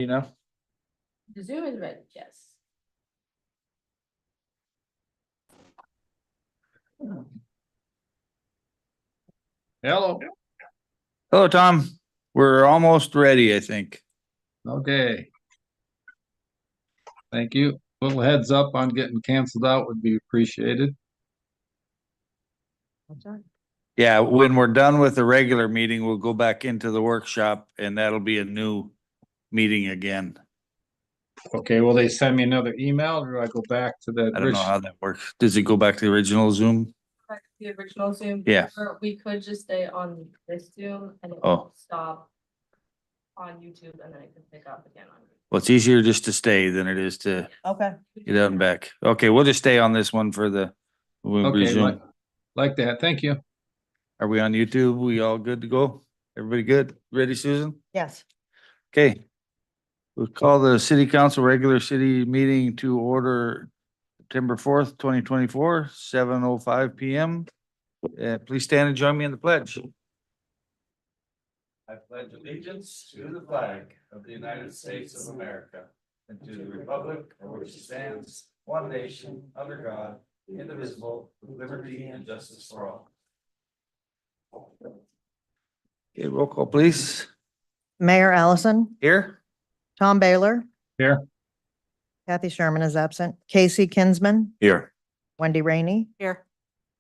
You know? The Zoom is ready, yes. Hello. Hello, Tom. We're almost ready, I think. Okay. Thank you. Little heads up on getting canceled out would be appreciated. Yeah, when we're done with the regular meeting, we'll go back into the workshop and that'll be a new meeting again. Okay, will they send me another email or do I go back to the? I don't know how that works. Does it go back to the original Zoom? Back to the original Zoom. Yeah. Or we could just stay on this Zoom and it Oh. will stop on YouTube and then it can pick up again on. Well, it's easier just to stay than it is to Okay. get out and back. Okay, we'll just stay on this one for the, we'll Okay, resume. like that. Thank you. Are we on YouTube? We all good to go? Everybody good? Ready, Susan? Yes. Okay. We'll call the city council regular city meeting to order September 4th, 2024, 7:05 PM. Please stand and join me in the pledge. I pledge allegiance to the flag of the United States of America and to the republic for which it stands, one nation, under God, indivisible, with liberty and justice for all. Okay, roll call, please. Mayor Allison, Here? Tom Baylor. Here. Kathy Sherman is absent. Casey Kinsman, Here. Wendy Rainey. Here.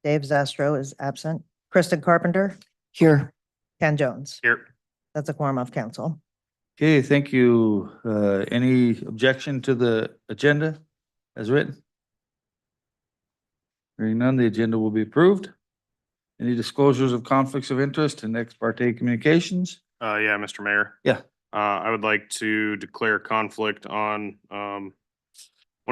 Dave Zastro is absent. Kristen Carpenter. Here. Ken Jones. Here. That's a quorum of council. Okay, thank you. Any objection to the agenda as written? Hearing none, the agenda will be approved. Any disclosures of conflicts of interest and ex parte communications? Yeah, Mr. Mayor. Yeah. I would like to declare conflict on, one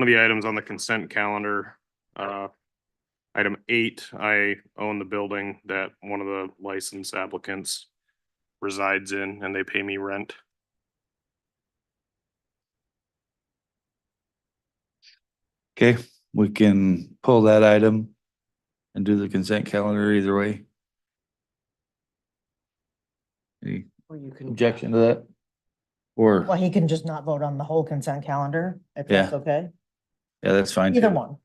of the items on the consent calendar. Item 8, I own the building that one of the licensed applicants resides in and they pay me rent. Okay, we can pull that item and do the consent calendar either way. Any Or you can. objection to that? Or, Well, he can just not vote on the whole consent calendar, if that's Yeah. okay. yeah, that's fine. Either too. one.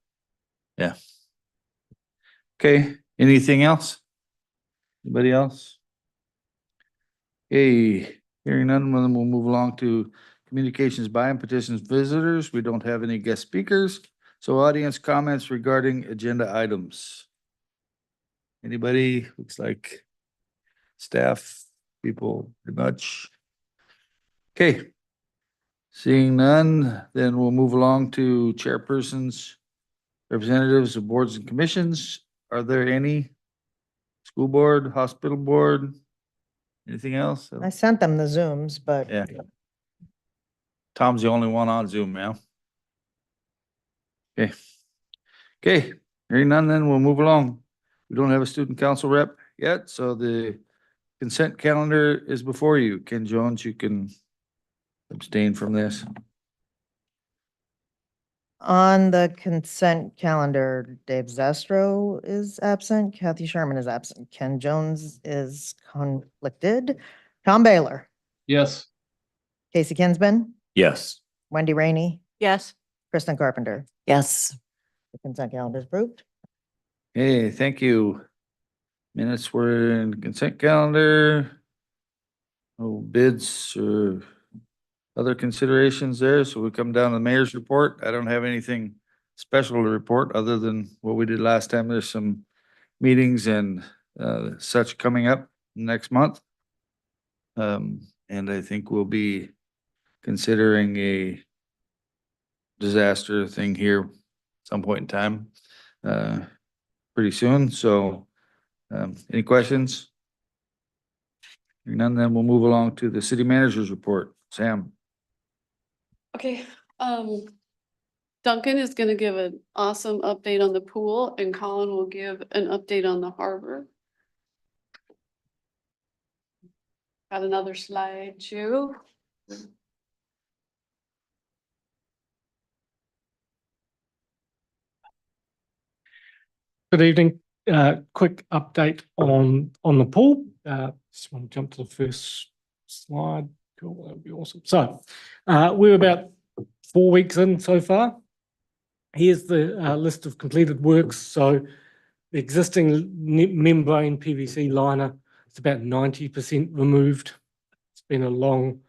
Yeah. Okay, anything else? Anybody else? Okay, hearing none, then we'll move along to communications by and petitions visitors. We don't have any guest speakers. So audience comments regarding agenda items. Anybody? Looks like staff, people, pretty much. Okay. Seeing none, then we'll move along to chairpersons, representatives of boards and commissions. Are there any? School board, hospital board, anything else? I sent them the Zooms, but Yeah. Tom's the only one on Zoom now. Okay. Okay, hearing none, then we'll move along. We don't have a student council rep yet, so the consent calendar is before you. Ken Jones, you can abstain from this. on the consent calendar, Dave Zastro is absent. Kathy Sherman is absent. Ken Jones is conflicted. Tom Baylor, Yes. Casey Kinsman, Yes. Wendy Rainey, Yes. Kristen Carpenter. Yes. The consent calendar is approved. Hey, thank you. Minutes were in consent calendar. No bids or other considerations there, so we come down to the mayor's report. I don't have anything special to report other than what we did last time. There's some meetings and such coming up next month. And I think we'll be considering a disaster thing here some point in time, pretty soon. So, any questions? Hearing none, then we'll move along to the city manager's report. Sam? Okay, Duncan is gonna give an awesome update on the pool and Colin will give an update on the harbor. Got another slide too. Good evening. Quick update on the pool. Just want to jump to the first slide. Cool, that'd be awesome. So, we're about 4 weeks in so far. Here's the list of completed works. So the existing membrane PVC liner is about 90% removed. It's been a long,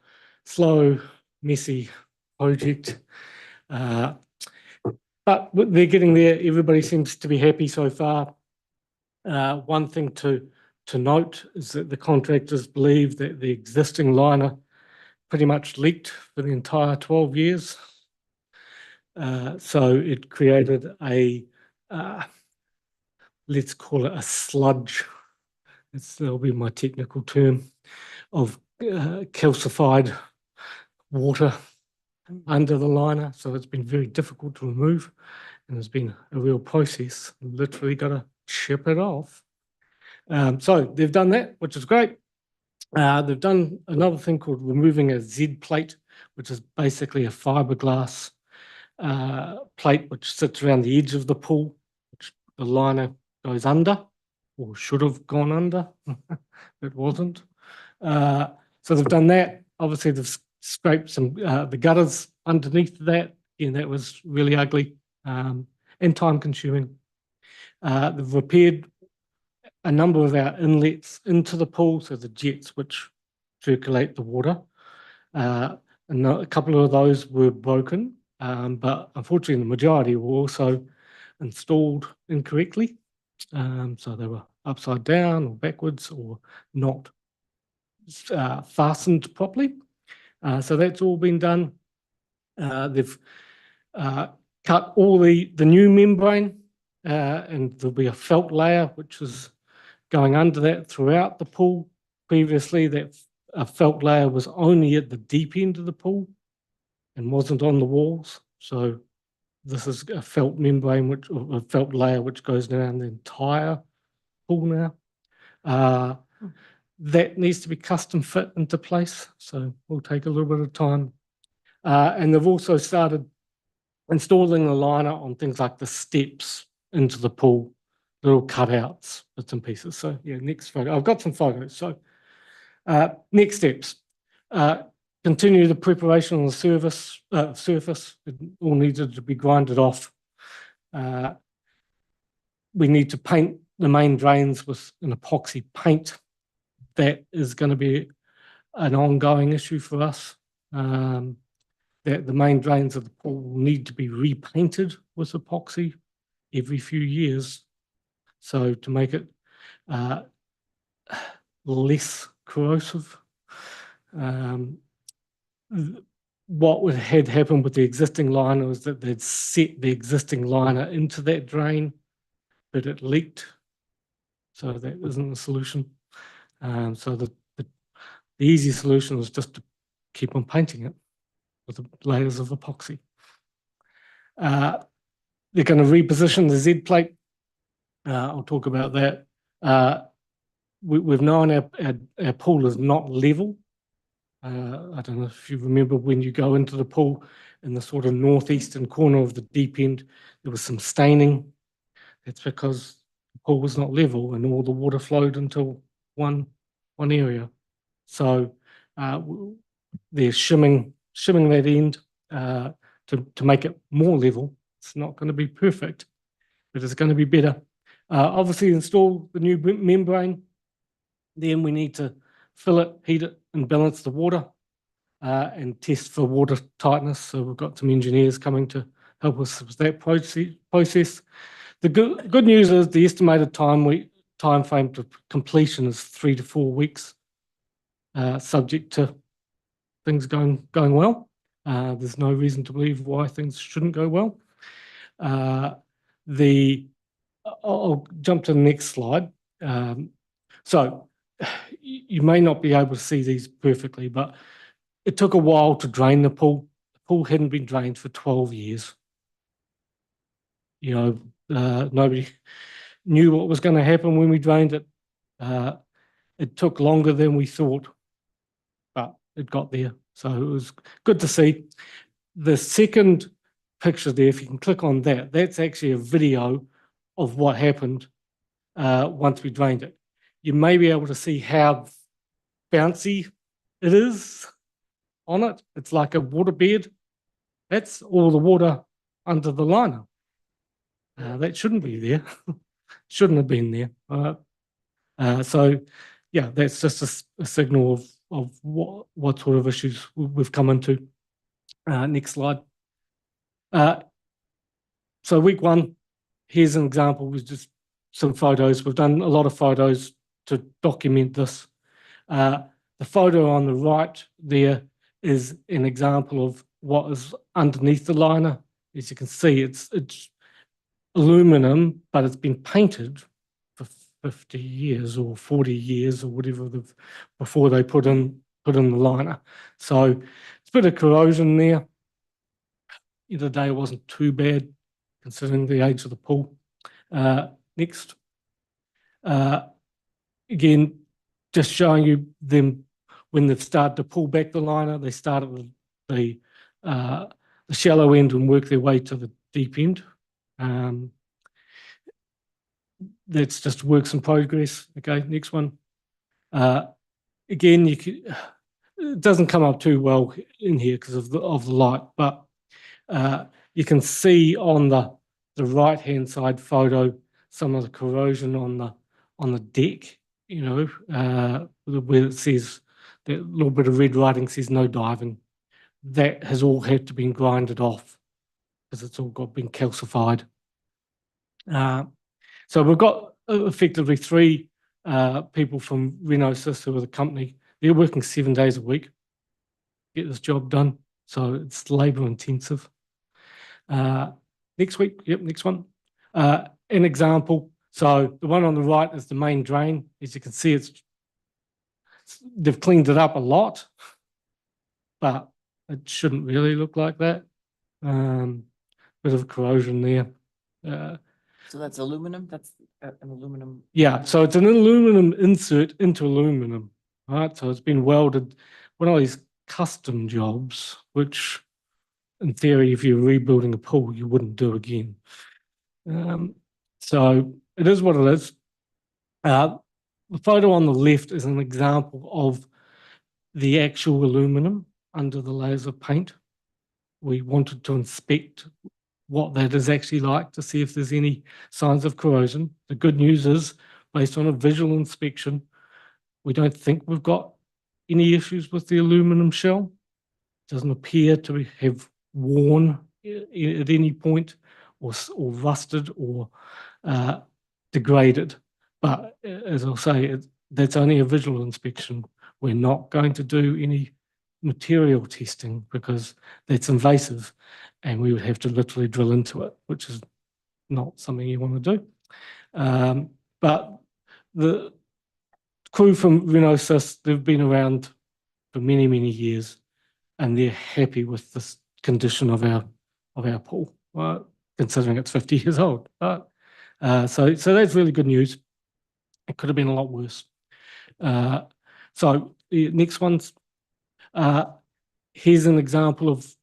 slow, messy project. But they're getting there. Everybody seems to be happy so far. One thing to note is that the contractors believe that the existing liner pretty much leaked for the entire 12 years. So it created a, let's call it a sludge. That'll be my technical term, of calcified water under the liner. So it's been very difficult to remove, and it's been a real process. Literally got to chip it off. So they've done that, which is great. They've done another thing called removing a Z plate, which is basically a fiberglass plate which sits around the edge of the pool, which the liner goes under, or should have gone under. It wasn't. So they've done that. Obviously, they've scraped some the gutters underneath that. Again, that was really ugly and time consuming. They've repaired a number of our inlets into the pool, so the jets which circulate the water. And a couple of those were broken, but unfortunately the majority were also installed incorrectly. So they were upside down or backwards or not fastened properly. So that's all been done. They've cut all the new membrane, and there'll be a felt layer which is going under that throughout the pool. Previously, that felt layer was only at the deep end of the pool and wasn't on the walls. So this is a felt membrane, which, or a felt layer, which goes around the entire pool now. That needs to be custom fit into place, so will take a little bit of time. And they've also started installing the liner on things like the steps into the pool, little cutouts, bits and pieces. So yeah, next photo. I've got some photos. So next steps. Continue the preparation on the surface. It all needed to be grinded off. We need to paint the main drains with an epoxy paint. That is going to be an ongoing issue for us. That the main drains of the pool will need to be repainted with epoxy every few years. So to make it less corrosive. What had happened with the existing liner was that they'd set the existing liner into that drain, but it leaked. So that isn't the solution. So the easy solution is just to keep on painting it with the layers of epoxy. They're going to reposition the Z plate. I'll talk about that. We've known our pool is not level. I don't know if you remember when you go into the pool in the sort of northeastern corner of the deep end, there was some staining. That's because the pool was not level and all the water flowed into one area. So they're shimming that end to make it more level. It's not going to be perfect, but it's going to be better. Obviously install the new membrane. Then we need to fill it, heat it, and balance the water and test for water tightness. So we've got some engineers coming to help us with that process. The good news is the estimated time frame to completion is 3 to 4 weeks, subject to things going well. There's no reason to believe why things shouldn't go well. I'll jump to the next slide. So you may not be able to see these perfectly, but it took a while to drain the pool. The pool hadn't been drained for 12 years. You know, nobody knew what was going to happen when we drained it. It took longer than we thought, but it got there. So it was good to see. The second picture there, if you can click on that, that's actually a video of what happened once we drained it. You may be able to see how bouncy it is. on it. It's like a waterbed. That's all the water under the liner. That shouldn't be there. Shouldn't have been there. So, yeah, that's just a signal of what sort of issues we've come into. Next slide. So week one, here's an example with just some photos. We've done a lot of photos to document this. The photo on the right there is an example of what is underneath the liner. As you can see, it's aluminum, but it's been painted for 50 years or 40 years or whatever before they put in the liner. So it's a bit of corrosion there. The other day it wasn't too bad considering the age of the pool. Next. Again, just showing you them when they've started to pull back the liner, they start at the shallow end and work their way to the deep end. That's just works in progress. Okay, next one. Again, it doesn't come up too well in here because of the light, but you can see on the right-hand side photo some of the corrosion on the deck, where it says that little bit of red writing says no diving. That has all had to be grinded off because it's all been calcified. So we've got effectively 3 people from Renosys who are the company. They're working 7 days a week to get this job done. So it's labor intensive. Next week, next one. An example. So the one on the right is the main drain. As you can see, they've cleaned it up a lot, but it shouldn't really look like that. Bit of corrosion there. So that's aluminum? That's an aluminum? Yeah, so it's an aluminum insert into aluminum, right? So it's been welded, one of these custom jobs, which in theory, if you're rebuilding a pool, you wouldn't do again. So it is what it is. The photo on the left is an example of the actual aluminum under the layers of paint. We wanted to inspect what that is actually like to see if there's any signs of corrosion. The good news is, based on a visual inspection, we don't think we've got any issues with the aluminum shell. It doesn't appear to have worn at any point or rusted or degraded. But as I'll say, that's only a visual inspection. We're not going to do any material testing because that's invasive and we would have to literally drill into it, which is not something you want to do. But the crew from Renosys, they've been around for many, many years and they're happy with this condition of our pool, considering it's 50 years old. So that's really good news. It could have been a lot worse. So the next one's, here's an example of,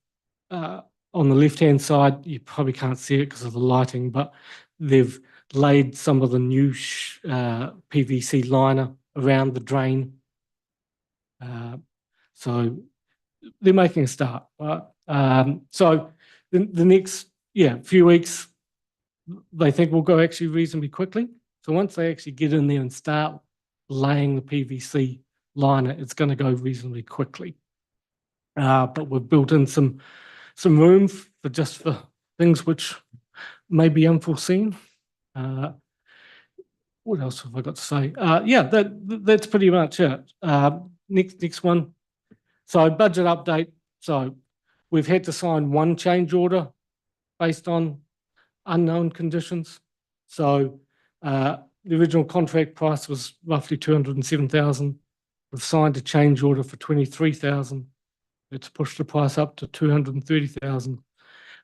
on the left-hand side, you probably can't see it because of the lighting, but they've laid some of the new PVC liner around the drain. So they're making a start. So the next few weeks, they think will go actually reasonably quickly. So once they actually get in there and start laying the PVC liner, it's going to go reasonably quickly. But we've built in some room for things which may be unforeseen. What else have I got to say? That's pretty much it. Next one. So budget update. So we've had to sign one change order based on unknown conditions. So the original contract price was roughly 207,000. We've signed a change order for 23,000. It's pushed the price up to 230,000.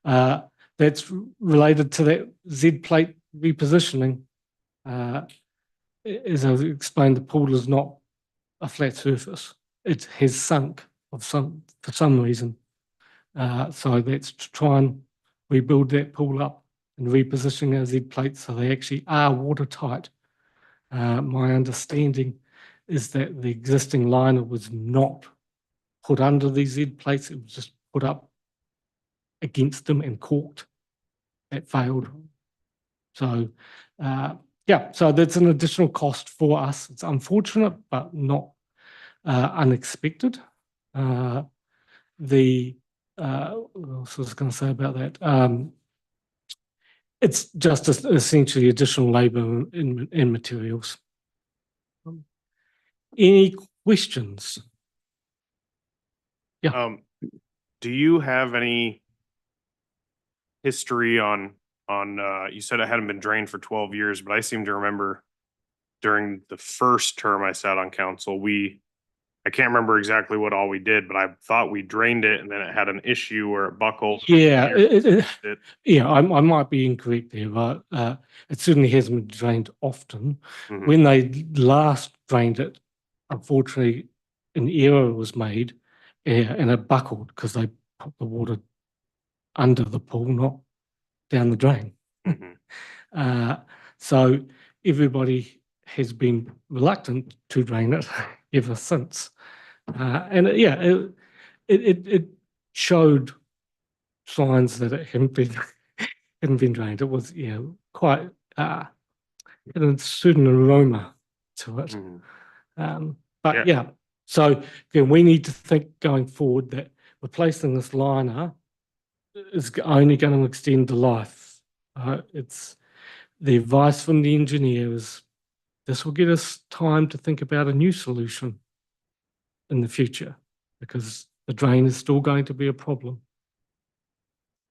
That's related to that Z plate repositioning. As I've explained, the pool is not a flat surface. It has sunk for some reason. So that's to try and rebuild that pool up and repositioning our Z plates so they actually are watertight. My understanding is that the existing liner was not put under these Z plates. It was just put up against them and caulked. That failed. So, yeah, so that's an additional cost for us. It's unfortunate, but not unexpected. What else was I going to say about that? It's just essentially additional labour and materials. Any questions? Yeah. Do you have any history on, you said it hadn't been drained for 12 years, but I seem to remember during the first term I sat on council, I can't remember exactly what all we did, but I thought we drained it and then it had an issue where it buckled. Yeah, It- yeah, I might be incorrect there, but it certainly hasn't been drained often. Mhm. When they last drained it, unfortunately, an error was made and it buckled because they put the water under the pool, not down the drain. Mhm. So everybody has been reluctant to drain it ever since. And it showed signs that it hadn't been drained. It was quite had a certain aroma to it. Mhm. But yeah, so again, we need to think going forward that replacing this liner is only going to extend the life. It's the advice from the engineer is this will give us time to think about a new solution in the future because the drain is still going to be a problem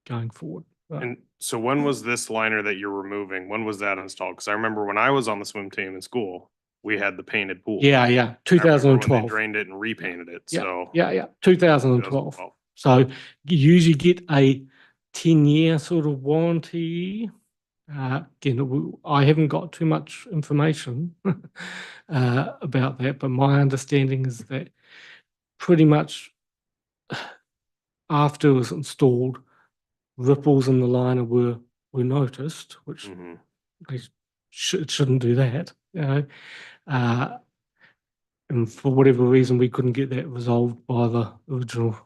going forward. And so when was this liner that you're removing? When was that installed? Because I remember when I was on the swim team in school, we had the painted pool. Yeah, I remember when 2012. they drained it and repainted it, Yeah, so. yeah, 2012. So you usually get a 10-year sort of warranty. Again, I haven't got too much information about that, but my understanding is that pretty much after it was installed, ripples in the liner were noticed, which Mhm. they shouldn't do that, you know. And for whatever reason, we couldn't get that resolved by the original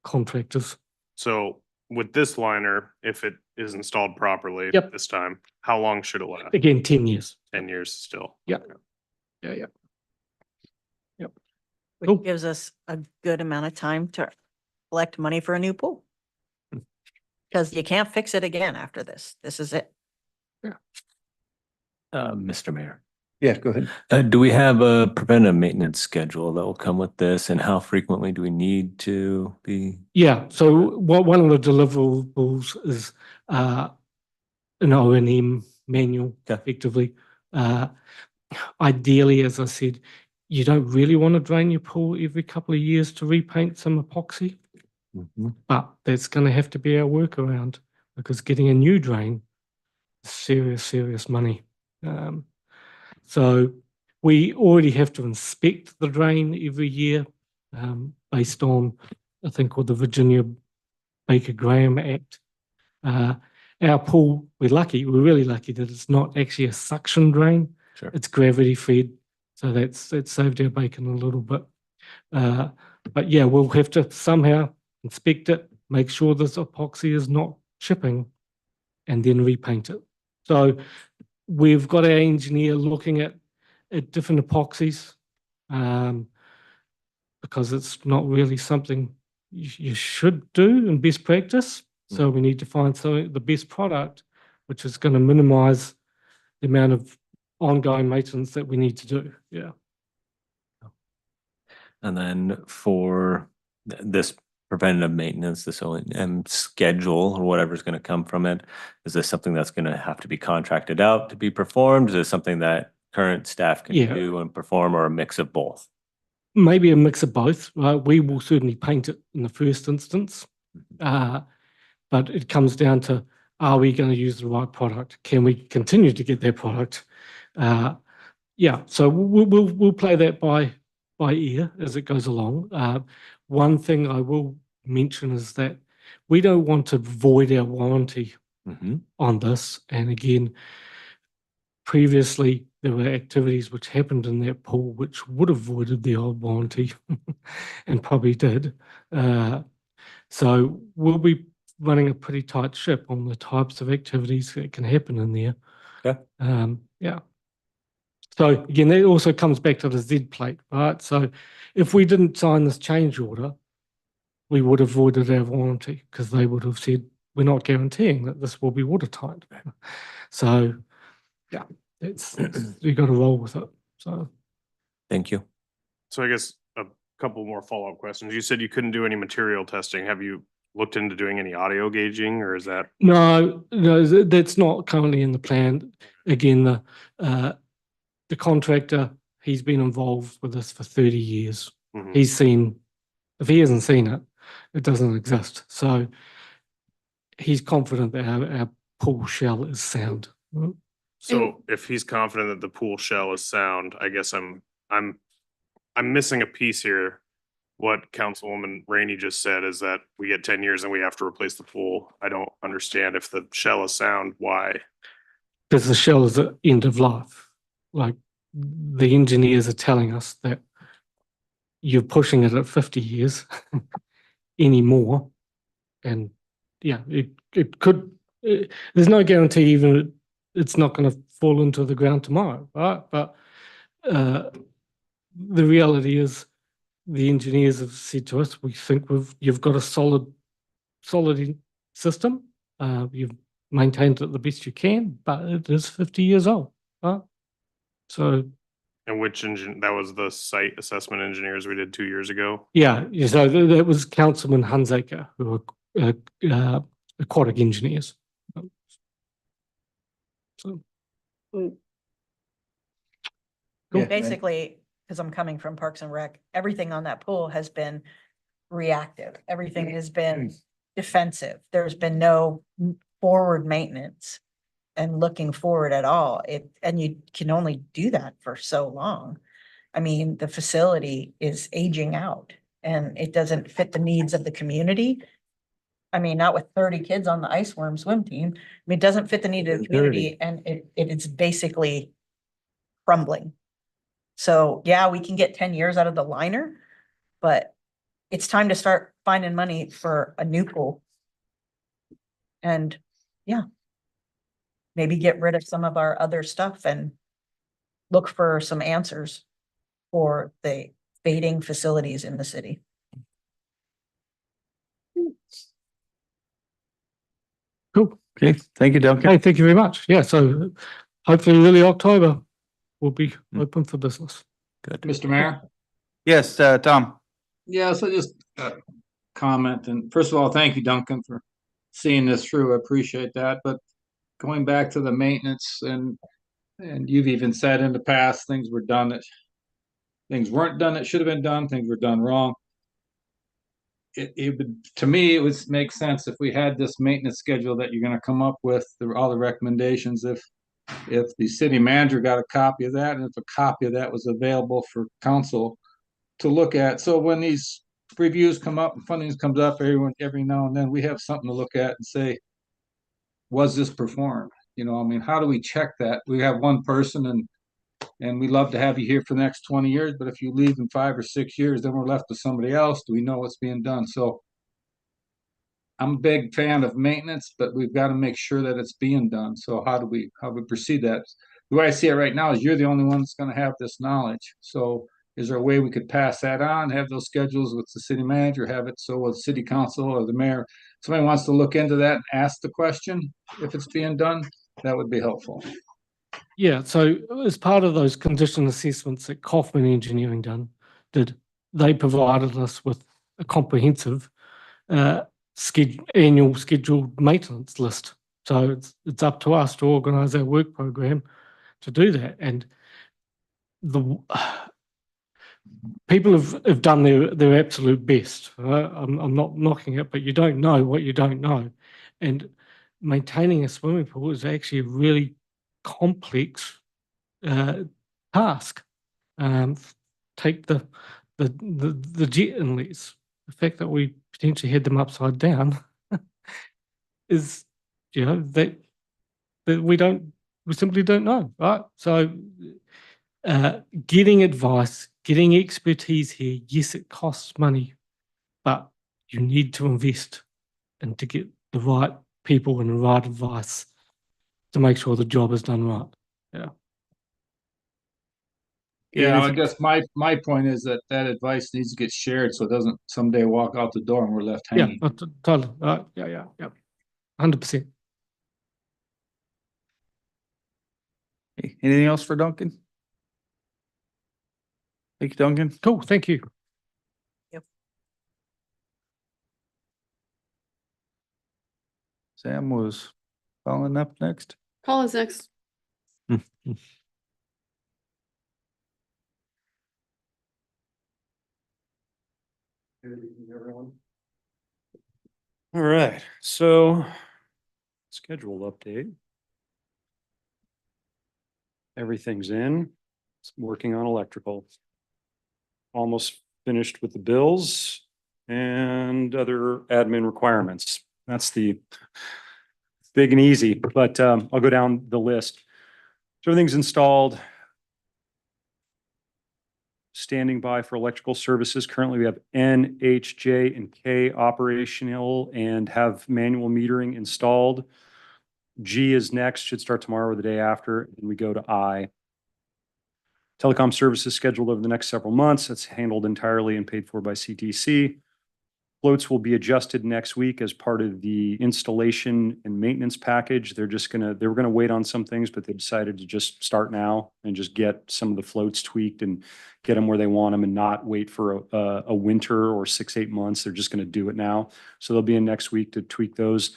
contractors. So with this liner, if it is installed properly Yep. this time, how long should it last? Again, 10 years. 10 years still? Yeah. Yeah. Cool. Which gives us a good amount of time to collect money for a new pool. Because you can't fix it again after this. This is it. Mr. Mayor, Yeah, go ahead. do we have a preventive maintenance schedule that will come with this, and how frequently do we need to be? Yeah, so one of the deliverables is an O&M manual, Okay. effectively. Ideally, as I said, you don't really want to drain your pool every couple of years to repaint some epoxy, but that's going to have to be our workaround because getting a new drain is serious money. So we already have to inspect the drain every year based on, I think, called the Virginia Baker-Graham Act. Our pool, we're really lucky that it's not actually a suction drain. Sure. It's gravity fed. So that saved our bacon a little bit. But yeah, we'll have to somehow inspect it, make sure this epoxy is not chipping, and then repaint it. So we've got our engineer looking at different epoxies because it's not really something you should do in best practice. So we need to find the best product, which is going to minimize the amount of ongoing maintenance that we need to do. Yeah. And then for this preventative maintenance, this O&M schedule or whatever's going to come from it, is this something that's going to have to be contracted out to be performed? Is this something that current staff can do and perform, or a mix of both? Maybe a mix of both. We will certainly paint it in the first instance, but it comes down to, are we going to use the right product? Can we continue to get that product? Yeah, so we'll play that by ear as it goes along. One thing I will mention is that we don't want to void our warranty on this. And again, previously there were activities which happened in that pool which would have voided the old warranty and probably did. So we'll be running a pretty tight ship on the types of activities that can happen in there. Okay. Yeah. So again, that also comes back to the Z plate, right? So if we didn't sign this change order, we would have voided our warranty because they would have said, we're not guaranteeing that this will be watertight. So yeah, it's you got to roll with it. So Thank you. So I guess a couple more follow-up questions. You said you couldn't do any material testing. Have you looked into doing any audio gauging, or is that? no, that's not currently in the plan. Again, the contractor, he's been involved with this for 30 years. Mhm. He's seen, if he hasn't seen it, it doesn't exist. So he's confident that our pool shell is sound. So if he's confident that the pool shell is sound, I guess I'm missing a piece here. What Councilwoman Rainey just said is that we get 10 years and we have to replace the pool. I don't understand if the shell is sound, why? Because the shell is at end of life. Like the engineers are telling us that you're pushing it at 50 years anymore. And yeah, it could, there's no guarantee even it's not going to fall into the ground tomorrow, right? But the reality is the engineers have said to us, we think you've got a solid system. You've maintained it the best you can, but it is 50 years old, right? So And which engine, that was the site assessment engineers we did 2 years ago? yeah, so that was Councilman Hunsaker, who are aquatic engineers. So Mm. Yeah, Basically, because I'm coming from Parks and Rec, everything on that pool has been reactive. Everything has been defensive. There's been no forward maintenance and looking forward at all. And you can only do that for so long. I mean, the facility is aging out and it doesn't fit the needs of the community. I mean, not with 30 kids on the ice worm swim team. I mean, it doesn't fit the need of the community and it's basically crumbling. So yeah, we can get 10 years out of the liner, but it's time to start finding money for a new pool. And yeah, maybe get rid of some of our other stuff and look for some answers for the fading facilities in the city. cool. Okay, thank you, Duncan. Okay, thank you very much. Yeah, so hopefully early October will be open for business. Good. Mr. Mayor? Yes, Tom. Yeah, so just comment, and first of all, thank you, Duncan, for seeing this through. I appreciate that. But going back to the maintenance, and you've even said in the past, things were done that things weren't done that should have been done, things were done wrong. It would, to me, it would make sense if we had this maintenance schedule that you're gonna come up with, all the recommendations, if the city manager got a copy of that, and if a copy of that was available for council to look at. So when these reviews come up and funding comes up every now and then, we have something to look at and say, was this performed? You know, I mean, how do we check that? We have one person and we love to have you here for the next 20 years, but if you leave in 5 or 6 years, then we're left with somebody else. Do we know what's being done? So I'm a big fan of maintenance, but we've got to make sure that it's being done. So how do we proceed that? The way I see it right now is you're the only one that's going to have this knowledge. So is there a way we could pass that on, have those schedules with the city manager, have it so with city council or the mayor, somebody wants to look into that and ask the question if it's being done, that would be helpful. Yeah, so as part of those condition assessments that Kaufman Engineering did, they provided us with a comprehensive annual scheduled maintenance list. So it's up to us to organise our work program to do that. And the people have done their absolute best. Right? I'm not knocking it, but you don't know what you don't know. And maintaining a swimming pool is actually a really complex task. Take the jet inlets. The fact that we potentially had them upside down is, that we don't we simply don't know, right? So getting advice, getting expertise here, yes, it costs money, but you need to invest and to get the right people and the right advice to make sure the job is done right. Yeah. Yeah, I Anything- guess my point is that that advice needs to get shared so it doesn't someday walk out the door and we're left Yeah, hanging. totally. Right. Yeah. 100%. Anything else for Duncan? Thank you, Duncan. Cool. Thank you. Sam was following up next. Colin's next. All right, so schedule update. Everything's in. It's working on electrical. Almost finished with the bills and other admin requirements. That's the big and easy, but I'll go down the list. So everything's installed. Standing by for electrical services. Currently, we have N, H, J, and K operational and have manual metering installed. G is next, should start tomorrow or the day after, and we go to I. Telecom services scheduled over the next several months. It's handled entirely and paid for by CTC. Floats will be adjusted next week as part of the installation and maintenance package. They were gonna wait on some things, but they decided to just start now and just get some of the floats tweaked and get them where they want them and not wait for a winter or 6-8 months. They're just gonna do it now. So they'll be in next week to tweak those.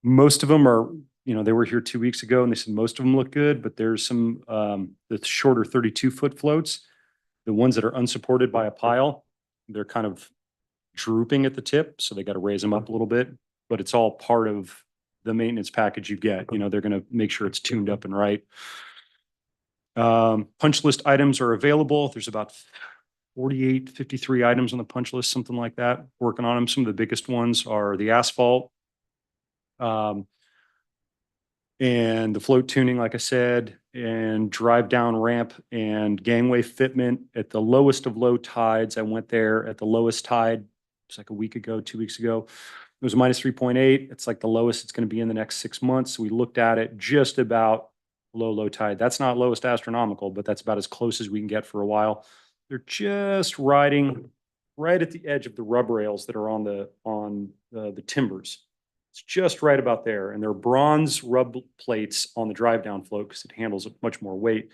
Most of them are, they were here 2 weeks ago and they said most of them look good, but there's some, the shorter 32-foot floats, the ones that are unsupported by a pile, they're kind of drooping at the tip, so they got to raise them up a little bit, but it's all part of the maintenance package you get. They're going to make sure it's tuned up and right. Punch list items are available. There's about 48, 53 items on the punch list, something like that. Working on them. Some of the biggest ones are the asphalt, and the float tuning, like I said, and drive down ramp and gangway fitment at the lowest of low tides. I went there at the lowest tide. It's like a week ago, 2 weeks ago. It was minus 3.8. It's like the lowest it's going to be in the next 6 months. We looked at it just about low tide. That's not lowest astronomical, but that's about as close as we can get for a while. They're just riding right at the edge of the rub rails that are on the timbers. It's just right about there. And they're bronze rub plates on the drive down float because it handles much more weight.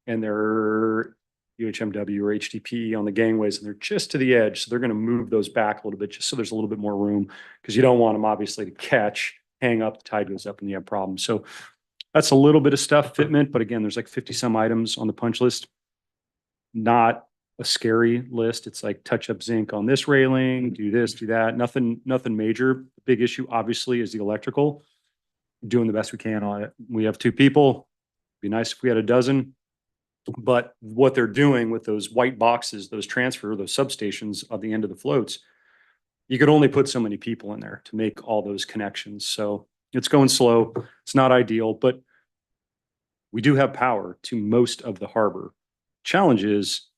And they're UHMW or HDPE on the gangways, and they're just to the edge. So they're going to move those back a little bit just so there's a little bit more room because you don't want them obviously to catch, hang up, the tide goes up and you have problems. So that's a little bit of stuff, fitment. But again, there's like 50 some items on the punch list. Not a scary list. It's like touch up zinc on this railing, do this, do that. Nothing major. The big issue obviously is the electrical. Doing the best we can on it. We have 2 people. Be nice if we had a dozen. But what they're doing with those white boxes, those substations at the end of the floats, you could only put so many people in there to make all those connections. So it's going slow. It's not ideal, but we do have power to most of the harbor. Challenge is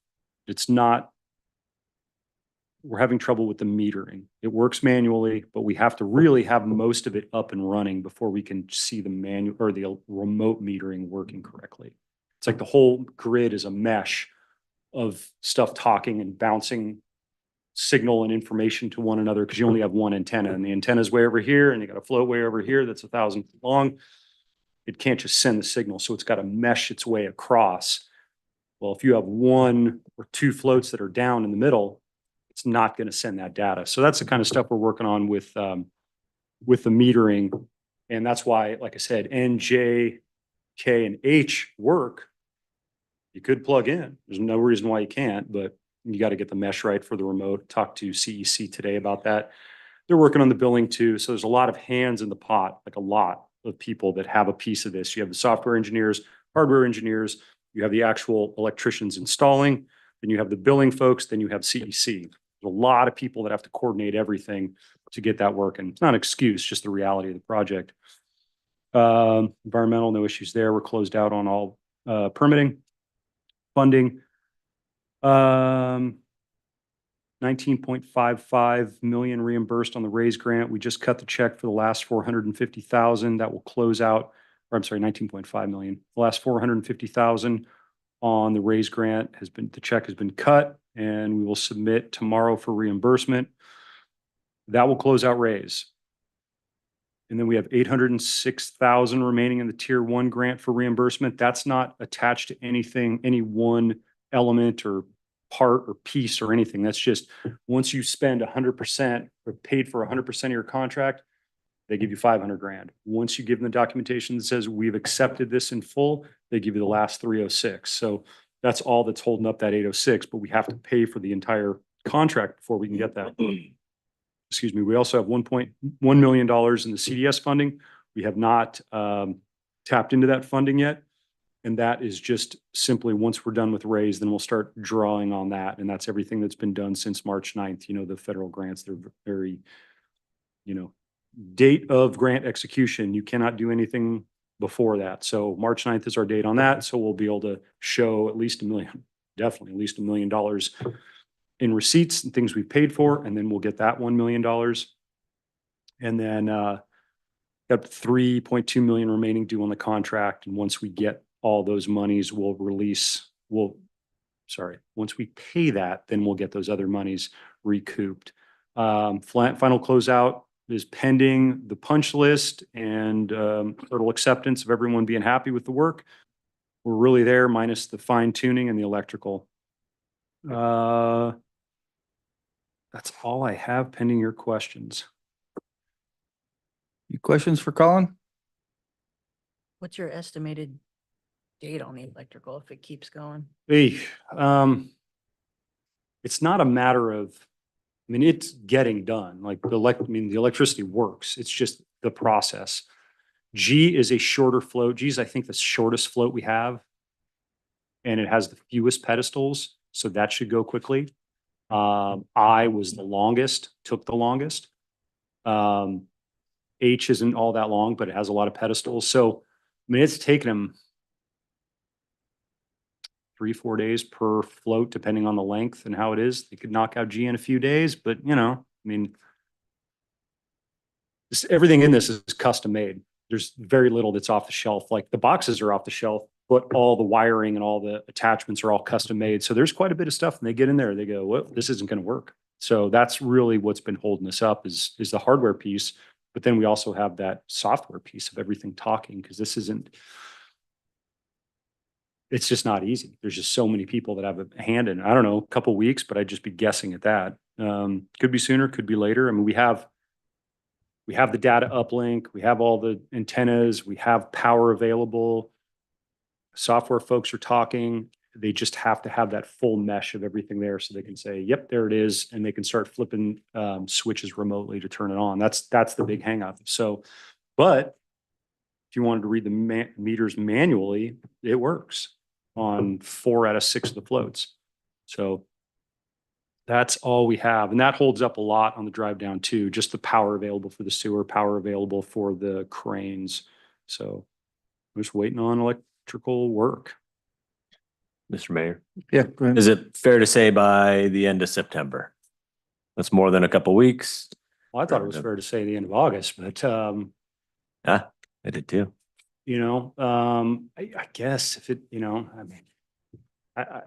we're having trouble with the metering. It works manually, but we have to really have most of it up and running before we can see the manual or the remote metering working correctly. It's like the whole grid is a mesh of stuff talking and bouncing signal and information to one another because you only have one antenna and the antenna is way over here and you got a float way over here that's 1,000 feet long. It can't just send the signal. So it's got to mesh its way across. Well, if you have 1 or 2 floats that are down in the middle, it's not going to send that data. So that's the kind of stuff we're working on with the metering. And that's why, like I said, N, J, K, and H work. You could plug in. There's no reason why you can't, but you got to get the mesh right for the remote. Talked to CEC today about that. They're working on the billing too. So there's a lot of hands in the pot, like a lot of people that have a piece of this. You have the software engineers, hardware engineers, you have the actual electricians installing, then you have the billing folks, then you have CEC. There's a lot of people that have to coordinate everything to get that working. It's not an excuse, just the reality of the project. Environmental, no issues there. We're closed out on all permitting, funding. 19.55 million reimbursed on the raise grant. We just cut the check for the last 450,000. That will close out, or I'm sorry, 19.5 million. The last 450,000 on the raise grant the check has been cut, and we will submit tomorrow for reimbursement. That will close out raise. And then we have 806,000 remaining in the tier 1 grant for reimbursement. That's not attached to anything, any one element or part or piece or anything. That's just once you spend 100% or paid for 100% of your contract, they give you 500 grand. Once you give them the documentation that says we've accepted this in full, they give you the last 306. So that's all that's holding up that 806, but we have to pay for the entire contract before we can get that. Excuse me. We also have $1.1 million in the CDS funding. We have not tapped into that funding yet. And that is just simply once we're done with raise, then we'll start drawing on that. And that's everything that's been done since March 9th. You know, the federal grants, they're very, you know, date of grant execution. You cannot do anything before that. So March 9th is our date on that. So we'll be able to show at least $1 million, definitely at least $1 million in receipts and things we've paid for. And then we'll get that $1 million. And then got 3.2 million remaining due on the contract. And once we get all those monies, once we pay that, then we'll get those other monies recouped. Final closeout is pending the punch list and total acceptance of everyone being happy with the work. We're really there minus the fine tuning and the electrical. That's all I have pending your questions. Any questions for Colin? What's your estimated date on the electrical if it keeps going? Hey, it's not a matter of, I mean, it's getting done. Like the electricity works. It's just the process. G is a shorter float. G is, I think, the shortest float we have. And it has the fewest pedestals. So that should go quickly. I was the longest, took the longest. H isn't all that long, but it has a lot of pedestals. So, I mean, it's taken them 3-4 days per float, depending on the length and how it is. They could knock out G in a few days, but you know, I mean, everything in this is custom made. There's very little that's off the shelf. Like the boxes are off the shelf, but all the wiring and all the attachments are all custom made. So there's quite a bit of stuff, and they get in there, they go, well, this isn't going to work. So that's really what's been holding us up is the hardware piece. But then we also have that software piece of everything talking, because it's just not easy. There's just so many people that have a hand in it. I don't know, a couple of weeks, but I'd just be guessing at that. Could be sooner, could be later. I mean, we have the data uplink, we have all the antennas, we have power available. Software folks are talking. They just have to have that full mesh of everything there so they can say, yep, there it is. And they can start flipping switches remotely to turn it on. That's the big hang up. So, but if you wanted to read the meters manually, it works on 4 out of 6 of the floats. So that's all we have. And that holds up a lot on the drive down too. Just the power available for the sewer, power available for the cranes. So I'm just waiting on electrical work. Mr. Mayor, Yeah, go ahead. is it fair to say by the end of September? That's more than a couple weeks. Well, I thought it was fair to say the end of August, but I did too. you know, I guess if it, you know, I mean, I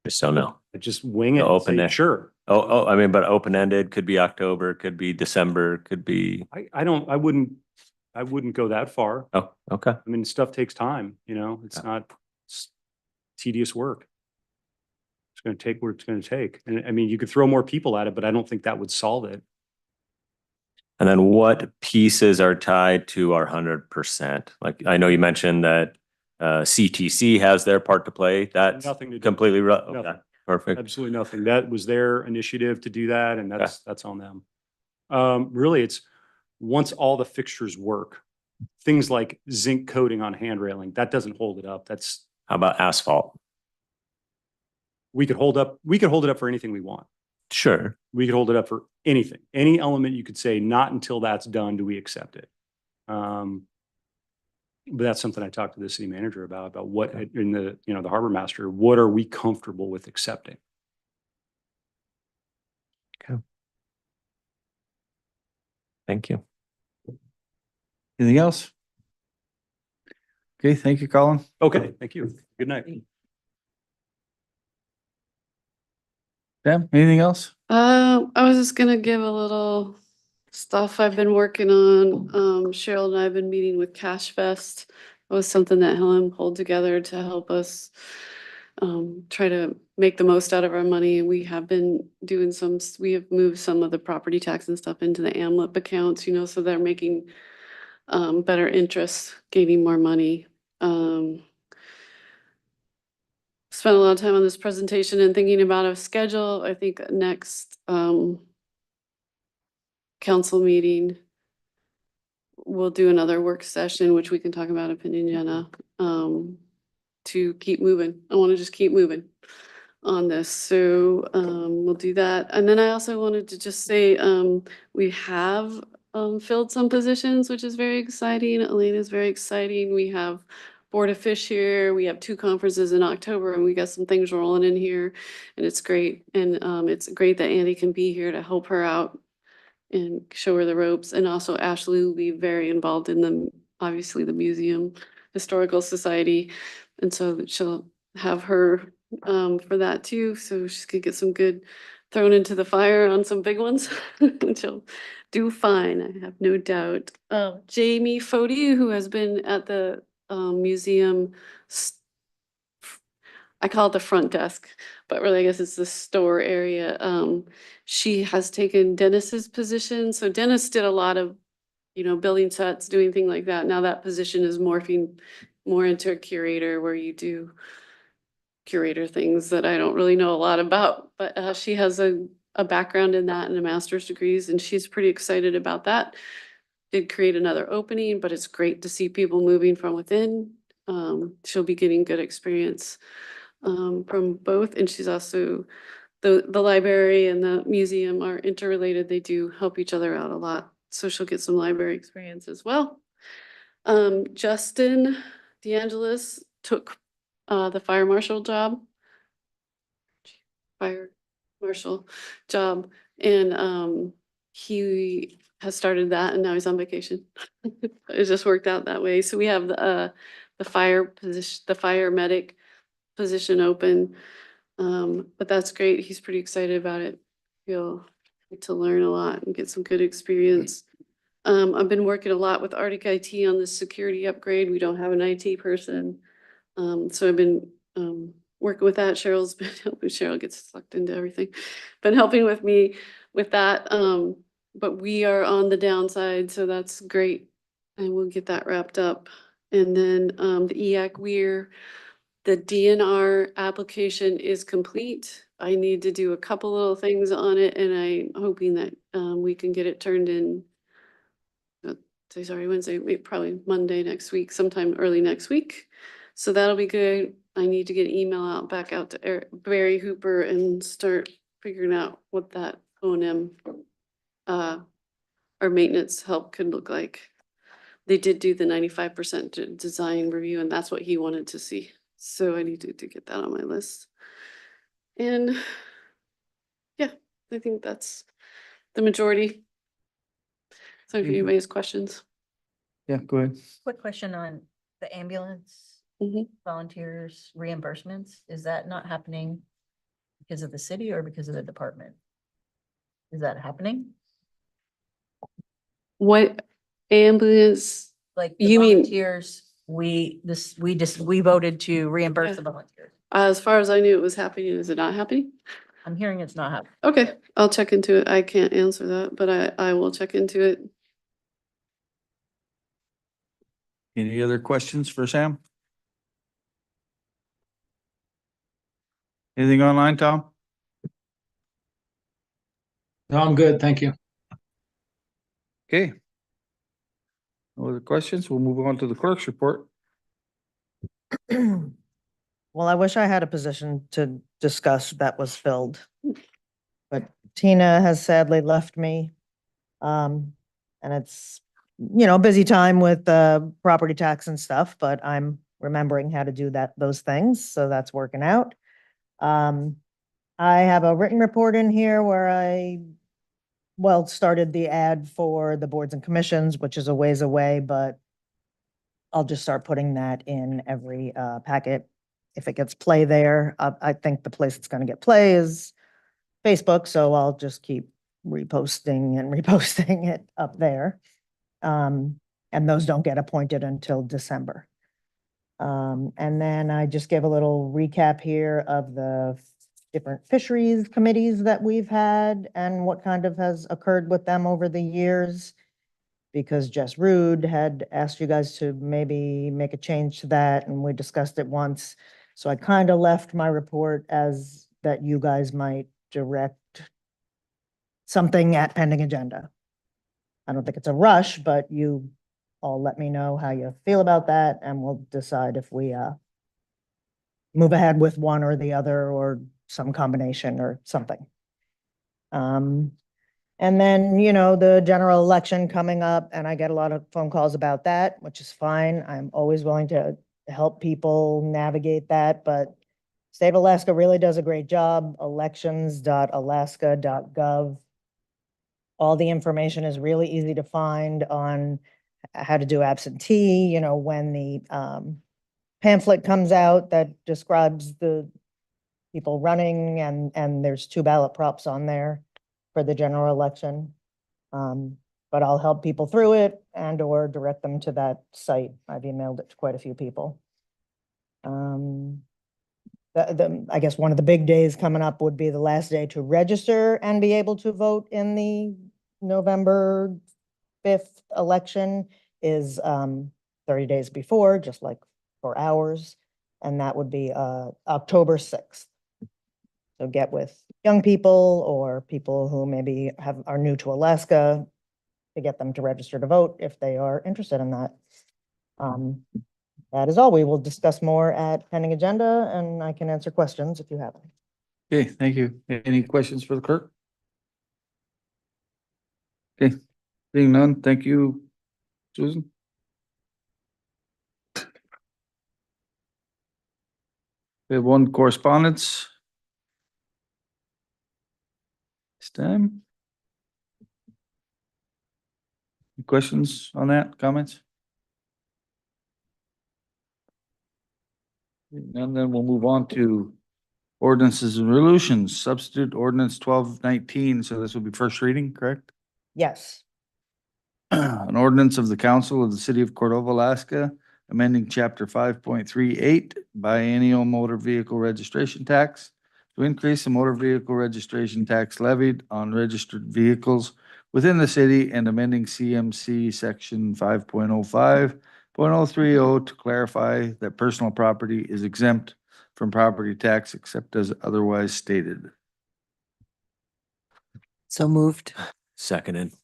Just don't know. just wing it. No, and open say, it. sure. I mean, but open-ended, could be October, could be December, could be, I wouldn't go that far. oh, okay. I mean, stuff takes time, you know, it's not tedious work. It's going to take what it's going to take. And I mean, you could throw more people at it, but I don't think that would solve it. And then what pieces are tied to our 100%? Like, I know you mentioned that CTC has their part to play. That's Nothing to do. completely, okay, Nothing. perfect. Absolutely nothing. That was their initiative to do that, and that's on them. Really, it's once all the fixtures work, things like zinc coating on hand railing, that doesn't hold it up. How about asphalt? We could hold it up for anything we want. Sure. We could hold it up for anything, any element you could say, not until that's done do we accept it. But that's something I talked to the city manager about what in the, the harbor master, what are we comfortable with accepting? Thank you. Anything else? Okay, thank you, Colin. Okay, thank you. Good night. Sam, anything else? I was just gonna give a little stuff I've been working on. Cheryl and I have been meeting with Cash Fest. It was something that Helen pulled together to help us try to make the most out of our money. We have been doing we have moved some of the property tax and stuff into the AMLIP accounts, so they're making better interest, gaining more money. Spent a lot of time on this presentation and thinking about a schedule. I think next council meeting, we'll do another work session, which we can talk about opinion Jenna, to keep moving. I want to just keep moving on this. So we'll do that. And then I also wanted to just say we have filled some positions, which is very exciting. Elena's very exciting. We have Board of Fish here. We have 2 conferences in October, and we got some things rolling in here, and it's great. And it's great that Andy can be here to help her out and show her the ropes. And also Ashley will be very involved in obviously the museum, historical society. And so she'll have her for that too. So she's gonna get some good thrown into the fire on some big ones. And she'll do fine, I have no doubt. Jamie Fody, who has been at the museum, I call it the front desk, but really I guess it's the store area. She has taken Dennis's position. So Dennis did a lot of, building sets, doing things like that. Now that position is morphing more into a curator where you do curator things that I don't really know a lot about, but she has a background in that and a master's degrees, and she's pretty excited about that. Did create another opening, but it's great to see people moving from within. She'll be getting good experience from both, and she's also the library and the museum are interrelated. They do help each other out a lot, so she'll get some library experience as well. Justin DeAngelis took the fire marshal job, and he has started that, and now he's on vacation. It just worked out that way. So we have the fire position, the fire medic position open. But that's great. He's pretty excited about it. He'll get to learn a lot and get some good experience. I've been working a lot with Arctic IT on the security upgrade. We don't have an IT person. So I've been working with that. Cheryl's been helping. Cheryl gets sucked into everything. Been helping with me with that. But we are on the downside, so that's great. And we'll get that wrapped up. And then the EAC Weir, the DNR application is complete. I need to do a couple little things on it, and I'm hoping that we can get it turned in. Today's already Wednesday, probably Monday next week, sometime early next week. So that'll be good. I need to get an email back out to Barry Hooper and start figuring out what that O&M our maintenance help could look like. They did do the 95% design review, and that's what he wanted to see. So I need to get that on my list. And yeah, I think that's the majority. So if anybody has questions. Yeah, go ahead. Quick question on the ambulance volunteers reimbursements. Is that not happening because of the city or because of the department? Is that happening? What ambulance? Like the You mean- volunteers, we voted to reimburse Yeah. the volunteers. As far as I knew, it was happening. Is it not happening? I'm hearing it's not happening. Okay, I'll check into it. I can't answer that, but I will check into it. Any other questions for Sam? Anything online, Tom? No, I'm good. Thank you. Okay. No other questions? We'll move on to the clerk's report. Well, I wish I had a position to discuss that was filled. But Tina has sadly left me. And it's busy time with property tax and stuff, but I'm remembering how to do those things, so that's working out. I have a written report in here where started the ad for the boards and commissions, which is a ways away, but I'll just start putting that in every packet. If it gets play there, I think the place it's gonna get play is Facebook, so I'll just keep reposting and reposting it up there. And those don't get appointed until December. And then I just gave a little recap here of the different fisheries committees that we've had and what kind of has occurred with them over the years. Because Jess Rude had asked you guys to maybe make a change to that, and we discussed it once. So I kind of left my report as that you guys might direct something at pending agenda. I don't think it's a rush, but you all let me know how you feel about that, and we'll decide if we move ahead with one or the other or some combination or something. And then, the general election coming up, and I get a lot of phone calls about that, which is fine. I'm always willing to help people navigate that, but State of Alaska really does a great job. Elections.alaska.gov. All the information is really easy to find on how to do absentee, when the pamphlet comes out that describes the people running, and there's 2 ballot props on there for the general election. But I'll help people through it and or direct them to that site. I've emailed it to quite a few people. I guess one of the big days coming up would be the last day to register and be able to vote in the November 5th election is 30 days before, just like for ours. And that would be October 6th. So get with young people or people who maybe are new to Alaska to get them to register to vote if they are interested in that. That is all. We will discuss more at pending agenda, and I can answer questions if you have any. Okay, thank you. Any questions for the clerk? Okay, seeing none, thank you, Susan. We have one correspondence. This time. Any questions on that, comments? And then we'll move on to ordinances and resolutions, substitute ordinance 1219, so this will be first reading, correct? Yes. An ordinance of the council of the city of Cordova, Alaska, amending chapter 5.38 biennial motor vehicle registration tax to increase the motor vehicle registration tax levied on registered vehicles within the city and amending CMC section 5.05.030 to clarify that personal property is exempt from property tax except as otherwise stated. So moved. Seconded.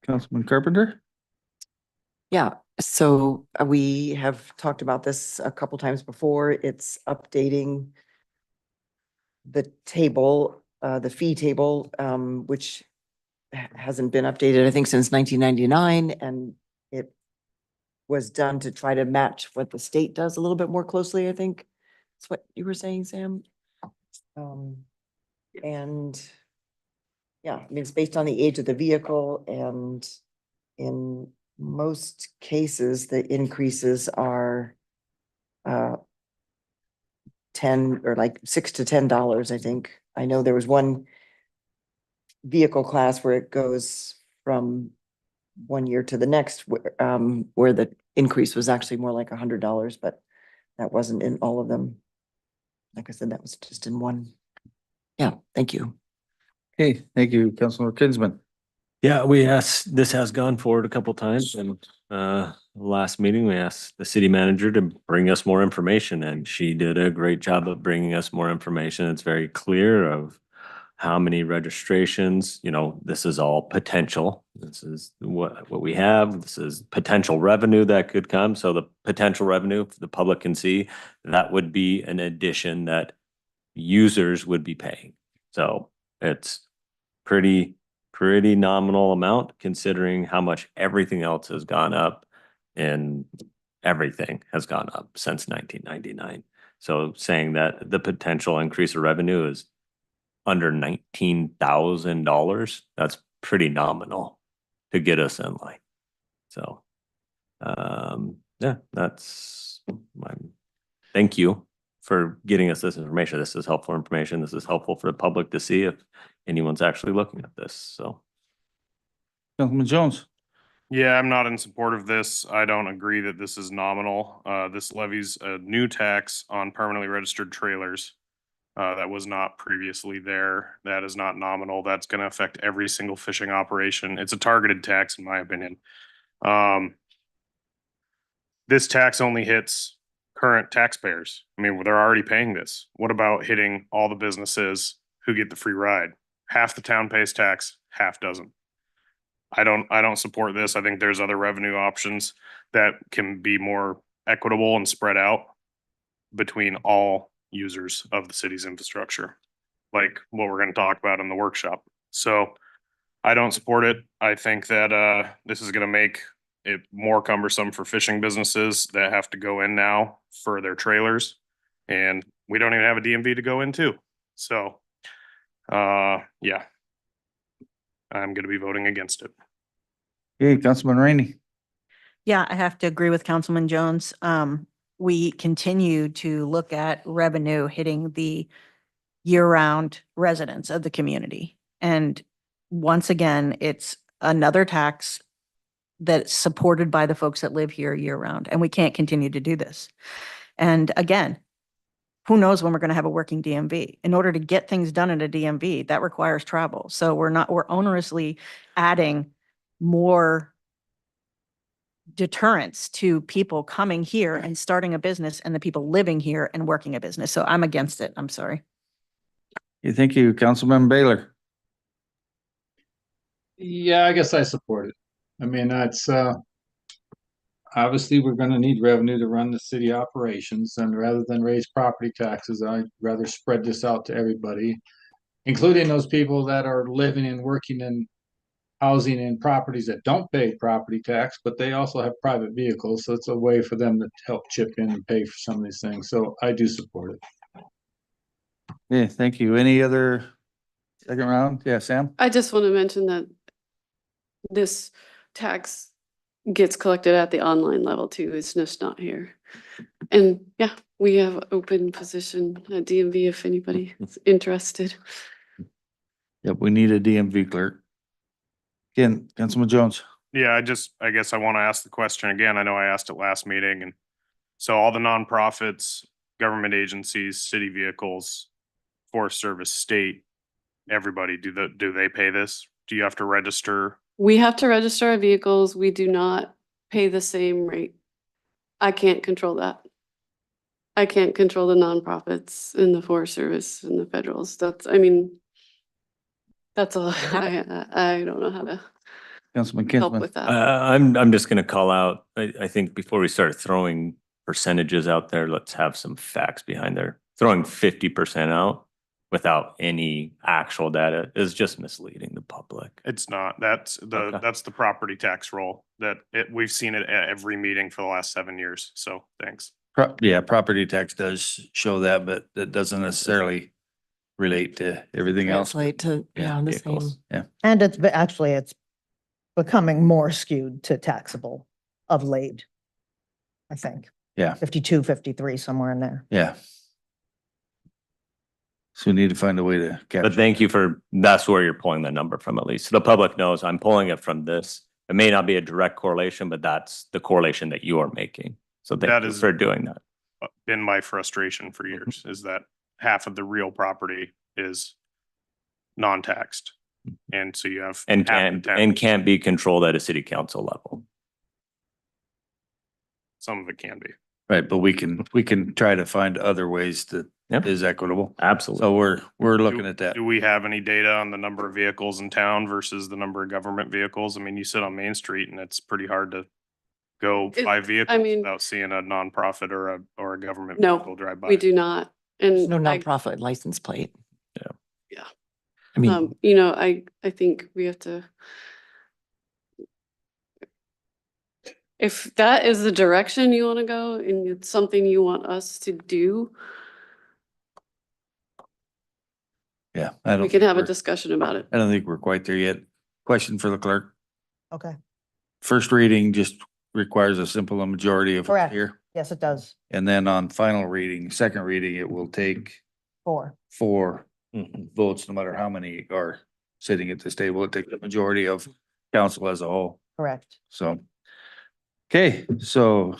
Councilman Carpenter? Yeah, so we have talked about this a couple times before. It's updating the table, the fee table, which hasn't been updated, I think, since 1999, and it was done to try to match what the state does a little bit more closely, I think. That's what you were saying, Sam. And yeah, I mean, it's based on the age of the vehicle, and in most cases, the increases are 10 or like $6 to $10, I think. I know there was one vehicle class where it goes from one year to the next, where the increase was actually more like $100, but that wasn't in all of them. Like I said, that was just in one. Yeah, thank you. Okay, thank you, Councilor Kinsman. Yeah, this has gone forward a couple times, and last meeting, we asked the city manager to bring us more information, and she did a great job of bringing us more information. It's very clear of how many registrations, this is all potential. This is what we have. This is potential revenue that could come. So the potential revenue the public can see, that would be an addition that users would be paying. So it's pretty pretty nominal amount considering how much everything else has gone up, and everything has gone up since 1999. So saying that the potential increase of revenue is under $19,000, that's pretty nominal to get us in line. So, yeah, that's my, thank you for getting us this information. This is helpful information. This is helpful for the public to see if anyone's actually looking at this. So, Councilman Jones. Yeah, I'm not in support of this. I don't agree that this is nominal. This levies a new tax on permanently registered trailers. That was not previously there. That is not nominal. That's gonna affect every single fishing operation. It's a targeted tax, in my opinion. This tax only hits current taxpayers. I mean, they're already paying this. What about hitting all the businesses who get the free ride? Half the town pays tax, half doesn't. I don't support this. I think there's other revenue options that can be more equitable and spread out between all users of the city's infrastructure, like what we're going to talk about in the workshop. So I don't support it. I think that this is going to make it more cumbersome for fishing businesses that have to go in now for their trailers, and we don't even have a DMV to go into. So yeah, I'm going to be voting against it. Okay, Councilman Rainey. Yeah, I have to agree with Councilman Jones. We continue to look at revenue hitting the year-round residents of the community. And once again, it's another tax that's supported by the folks that live here year-round, and we can't continue to do this. And again, who knows when we're going to have a working DMV? In order to get things done at a DMV, that requires travel. So we're onerously adding more deterrence to people coming here and starting a business and the people living here and working a business. So I'm against it. I'm sorry. Thank you, Councilman Baylor. Yeah, I guess I support it. I mean, that's, obviously, we're gonna need revenue to run the city operations, and rather than raise property taxes, I'd rather spread this out to everybody, including those people that are living and working in housing in properties that don't pay property tax, but they also have private vehicles, so it's a way for them to help chip in and pay for some of these things. So I do support it. Yeah, thank you. Any other second round? Yeah, Sam? I just want to mention that this tax gets collected at the online level too. It's just not here. And yeah, we have open position at DMV if anybody is interested. Yep, we need a DMV clerk. Again, Councilman Jones. Yeah, I guess I want to ask the question again. I know I asked it last meeting, and so all the nonprofits, government agencies, city vehicles, Forest Service, state, everybody, do they pay this? Do you have to register? We have to register our vehicles. We do not pay the same rate. I can't control that. I can't control the nonprofits in the Forest Service and the federals. That's all. I don't know how to Councilman help Kinsman. with that. I'm just gonna call out, I think before we start throwing percentages out there, let's have some facts behind there. Throwing 50% out without any actual data is just misleading the public. It's not. That's Okay. the property tax roll we've seen it at every meeting for the last 7 years. So thanks. Yeah, property tax does show that, but that doesn't necessarily relate to everything else. Translate to, Yeah, yeah, the same. vehicles. And actually, it's becoming more skewed to taxable of late. I think. Yeah. 52, 53, somewhere in there. Yeah. So we need to find a way to capture. But thank you that's where you're pulling the number from at least. So the public knows I'm pulling it from this. It may not be a direct correlation, but that's the correlation that you are making. So That thank you is- for doing that. Been my frustration for years is that half of the real property is non-taxed. And so you have And half the can't be controlled at a city council level. some of it can be. Right, but we can try to find other ways that Yep. is equitable. Absolutely. So we're looking at that. Do we have any data on the number of vehicles in town versus the number of government vehicles? I mean, you sit on Main Street and it's pretty hard to go It- 5 vehicles mean- without seeing a nonprofit or a government No, vehicle drive by. We do not. There's And no I, nonprofit license plate. I mean, You know, I think we have to. If that is the direction you want to go and it's something you want us to do, Yeah, I don't. we can think have a we're- discussion about it. I don't think we're quite there yet. Question for the clerk. Okay, First reading just requires a simple majority of Correct. here. yes, it does. And then on final reading, second reading, it will take 4. 4 votes, no matter how many are sitting at this table. It takes the majority of council as a whole. Correct. So. Okay, so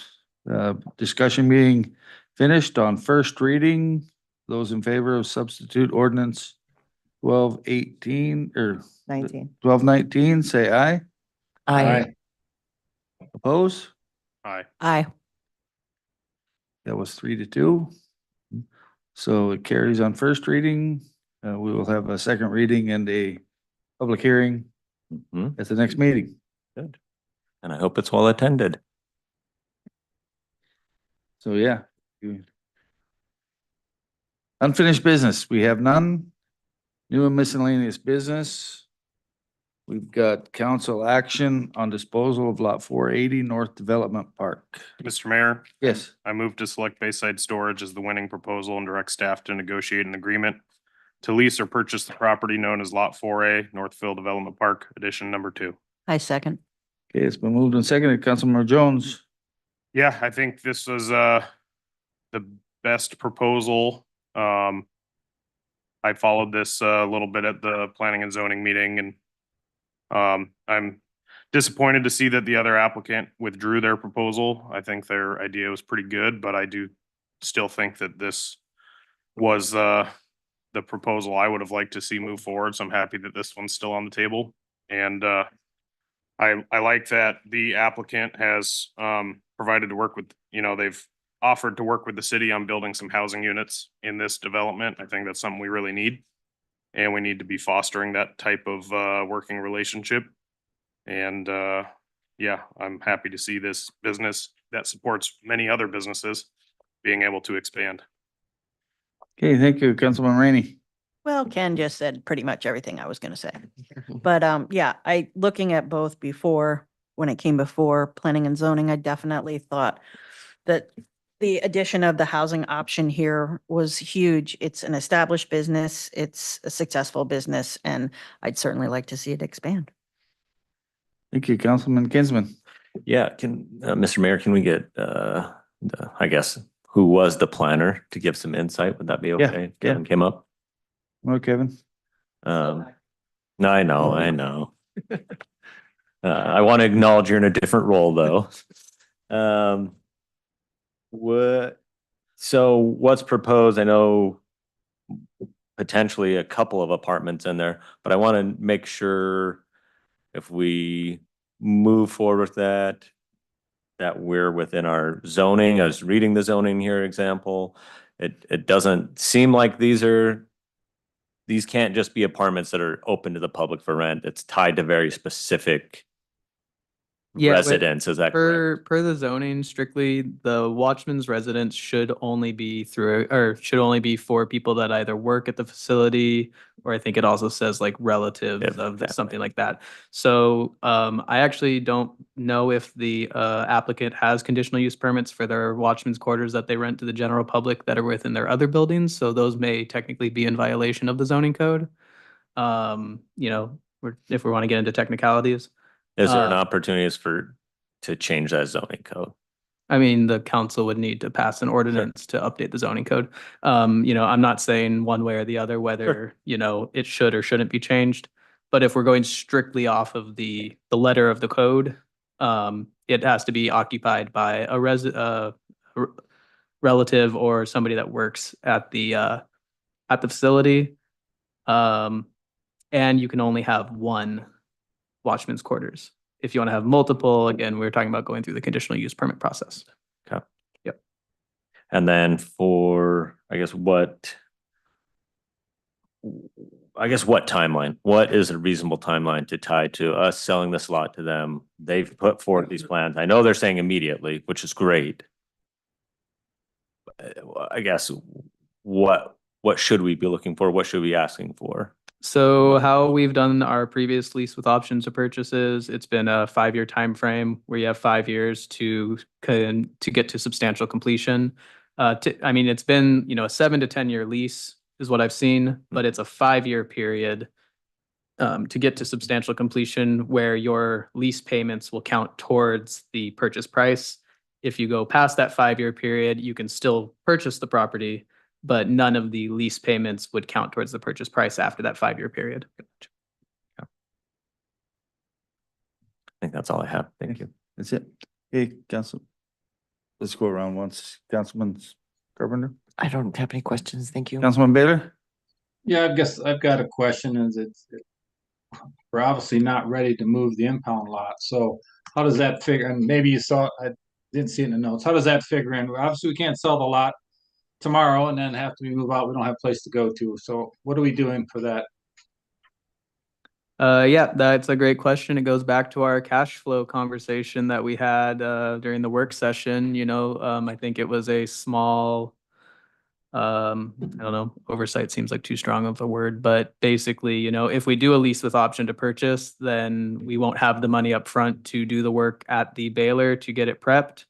discussion being finished on first reading. Those in favor of substitute ordinance 1218 or 19. 1219, say aye. I, Oppose? Aye. Aye. That was 3-2. So it carries on first reading. We will have a second reading and a public hearing mhm, at the next meeting. good. And I hope it's well attended. So yeah. Unfinished business, we have none. New and miscellaneous business. We've got council action on disposal of lot 480 North Development Park. Mr. Mayor, Yes, I move to select Bayside Storage as the winning proposal and direct staff to negotiate an agreement to lease or purchase the property known as Lot 4A, Northville Development Park, Edition Number 2. I second. okay, it's been moved and seconded. Councilmember Jones. Yeah, I think this was the best proposal. I followed this a little bit at the planning and zoning meeting, and I'm disappointed to see that the other applicant withdrew their proposal. I think their idea was pretty good, but I do still think that this was the proposal I would have liked to see move forward. So I'm happy that this one's still on the table. And I like that the applicant has provided to work with, they've offered to work with the city on building some housing units in this development. I think that's something we really need. And we need to be fostering that type of working relationship. And yeah, I'm happy to see this business that supports many other businesses being able to expand. Okay, thank you, Councilman Rainey. Well, Ken just said pretty much everything I was gonna say. But yeah, looking at both before, when it came before planning and zoning, I definitely thought that the addition of the housing option here was huge. It's an established business, it's a successful business, and I'd certainly like to see it expand. Thank you, Councilman Kinsman. Yeah, Mr. Mayor, can we get, I guess, who was the planner to give some insight? Would that be Yeah, okay? yeah. Kevin came up. Well, Kevin. No, I know. I want to acknowledge you're in a different role, though. So what's proposed? I know potentially a couple of apartments in there, but I want to make sure if we move forward with that we're within our zoning. I was reading the zoning here example. It doesn't seem like these can't just be apartments that are open to the public for rent. It's tied to very specific Yeah, but residents. Is that correct? Per the zoning, strictly, the watchman's residence should only be should only be for people that either work at the facility, or I think it also says like relatives Yeah, of family. something like that. So I actually don't know if the applicant has conditional use permits for their watchman's quarters that they rent to the general public that are within their other buildings. So those may technically be in violation of the zoning code. If we want to get into technicalities. Is there an opportunity to change that zoning code? I mean, the council would need to pass an ordinance to update the zoning code. I'm not saying one way or the other whether, it should or shouldn't be changed. But if we're going strictly off of the letter of the code, it has to be occupied by a relative or somebody that works at the facility. And you can only have one watchman's quarters. If you want to have multiple, again, we're talking about going through the conditional use permit process. Okay. Yep. And then for, I guess what timeline? What is a reasonable timeline to tie to us selling this lot to them? They've put forward these plans. I know they're saying immediately, which is great. I guess what should we be looking for? What should we be asking for? So how we've done our previous lease with option to purchases, it's been a 5-year time frame where you have 5 years to get to substantial completion. I mean, it's been, you know, a 7 to 10 year lease is what I've seen, but it's a 5-year period to get to substantial completion where your lease payments will count towards the purchase price. If you go past that 5-year period, you can still purchase the property, but none of the lease payments would count towards the purchase price after that 5-year period. I think that's all I have. Thank you. That's it. Okay, Council. Let's go around once. Councilman Carpenter, I don't have any questions. Thank you. Councilman Baylor? Yeah, I guess I've got a question is we're obviously not ready to move the impound lot. So how does that figure? And maybe you saw, I didn't see it in the notes. How does that figure in? Obviously, we can't sell the lot tomorrow and then have to move out. We don't have a place to go to. So what are we doing for that? Yeah, that's a great question. It goes back to our cash flow conversation that we had during the work session. You know, I think it was a small, I don't know, oversight seems like too strong of a word, but basically, you know, if we do a lease with option to purchase, then we won't have the money up front to do the work at the baler to get it prepped.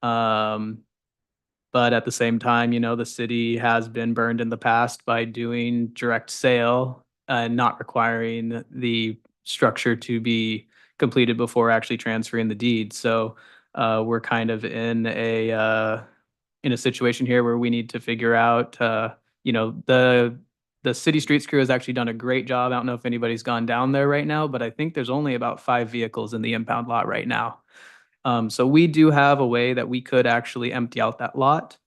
But at the same time, you know, the city has been burned in the past by doing direct sale and not requiring the structure to be completed before actually transferring the deed. So we're kind of in a situation here where we need to figure out, you know, the city streets crew has actually done a great job. I don't know if anybody's gone down there right now, but I think there's only about 5 vehicles in the impound lot right now. So we do have a way that we could actually empty out that lot.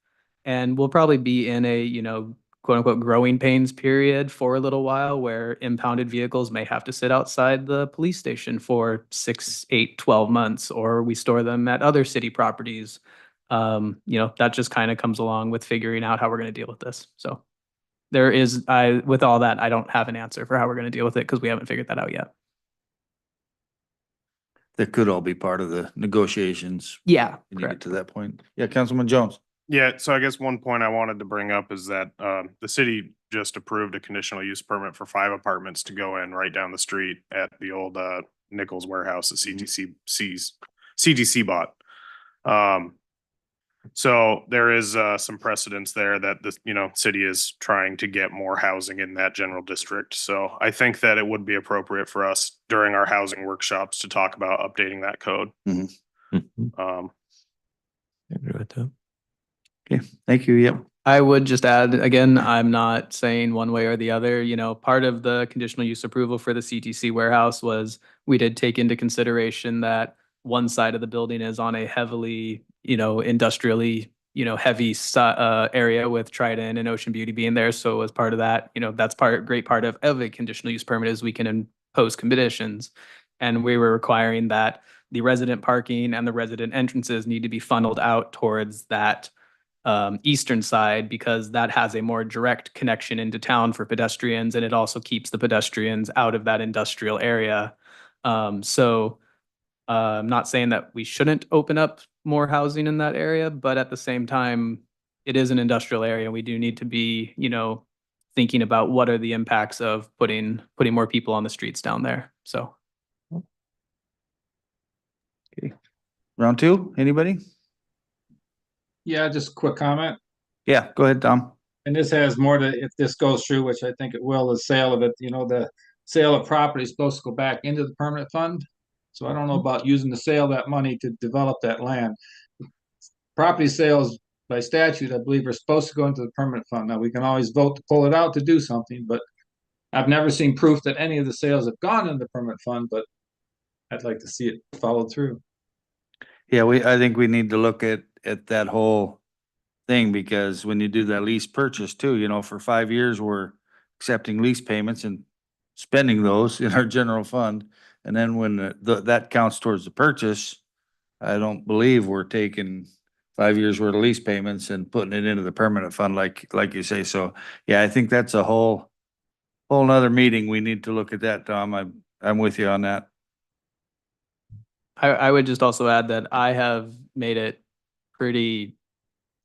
And we'll probably be in a, you know, quote unquote, growing pains period for a little while where impounded vehicles may have to sit outside the police station for 6, 8, 12 months, or we store them at other city properties. You know, that just kind of comes along with figuring out how we're going to deal with this. So with all that, I don't have an answer for how we're going to deal with it because we haven't figured that out yet. That could all be part of the negotiations. Yeah, We need to get correct. to that point. Yeah, Councilman Jones. Yeah, so I guess one point I wanted to bring up is that the city just approved a conditional use permit for 5 apartments to go in right down the street at the old Nichols warehouse that CTC bought. So there is some precedence there that the, you know, city is trying to get more housing in that general district. So I think that it would be appropriate for us during our housing workshops to talk about updating that code. Mhm. Um, I agree with that. Okay, thank you. Yep. I would just add, again, I'm not saying one way or the other, you know, part of the conditional use approval for the CTC warehouse was we did take into consideration that one side of the building is on a heavily, you know, industrially, you know, heavy area with Trident and Ocean Beauty being there. So as part of that, you know, that's great part of a conditional use permit is we can impose conditions. And we were requiring that the resident parking and the resident entrances need to be funneled out towards that eastern side because that has a more direct connection into town for pedestrians, and it also keeps the pedestrians out of that industrial area. So I'm not saying that we shouldn't open up more housing in that area, but at the same time, it is an industrial area. We do need to be, you know, thinking about what are the impacts of putting more people on the streets down there. So. Okay. Round 2, anybody? Yeah, just a quick comment. Yeah, go ahead, Tom. And this has more to, if this goes through, which I think it will, the sale of it, you know, the sale of property is supposed to go back into the permanent fund. So I don't know about using the sale of that money to develop that land. Property sales by statute, I believe, are supposed to go into the permanent fund. Now, we can always vote to pull it out to do something, but I've never seen proof that any of the sales have gone into the permanent fund, but I'd like to see it followed through. Yeah, I think we need to look at that whole thing because when you do that lease purchase too, you know, for 5 years, we're accepting lease payments and spending those in our general fund. And then when that counts towards the purchase, I don't believe we're taking 5 years worth of lease payments and putting it into the permanent fund like you say. So, yeah, I think that's a whole nother meeting. We need to look at that, Tom. I'm with you on that. I would just also add that I have made it pretty,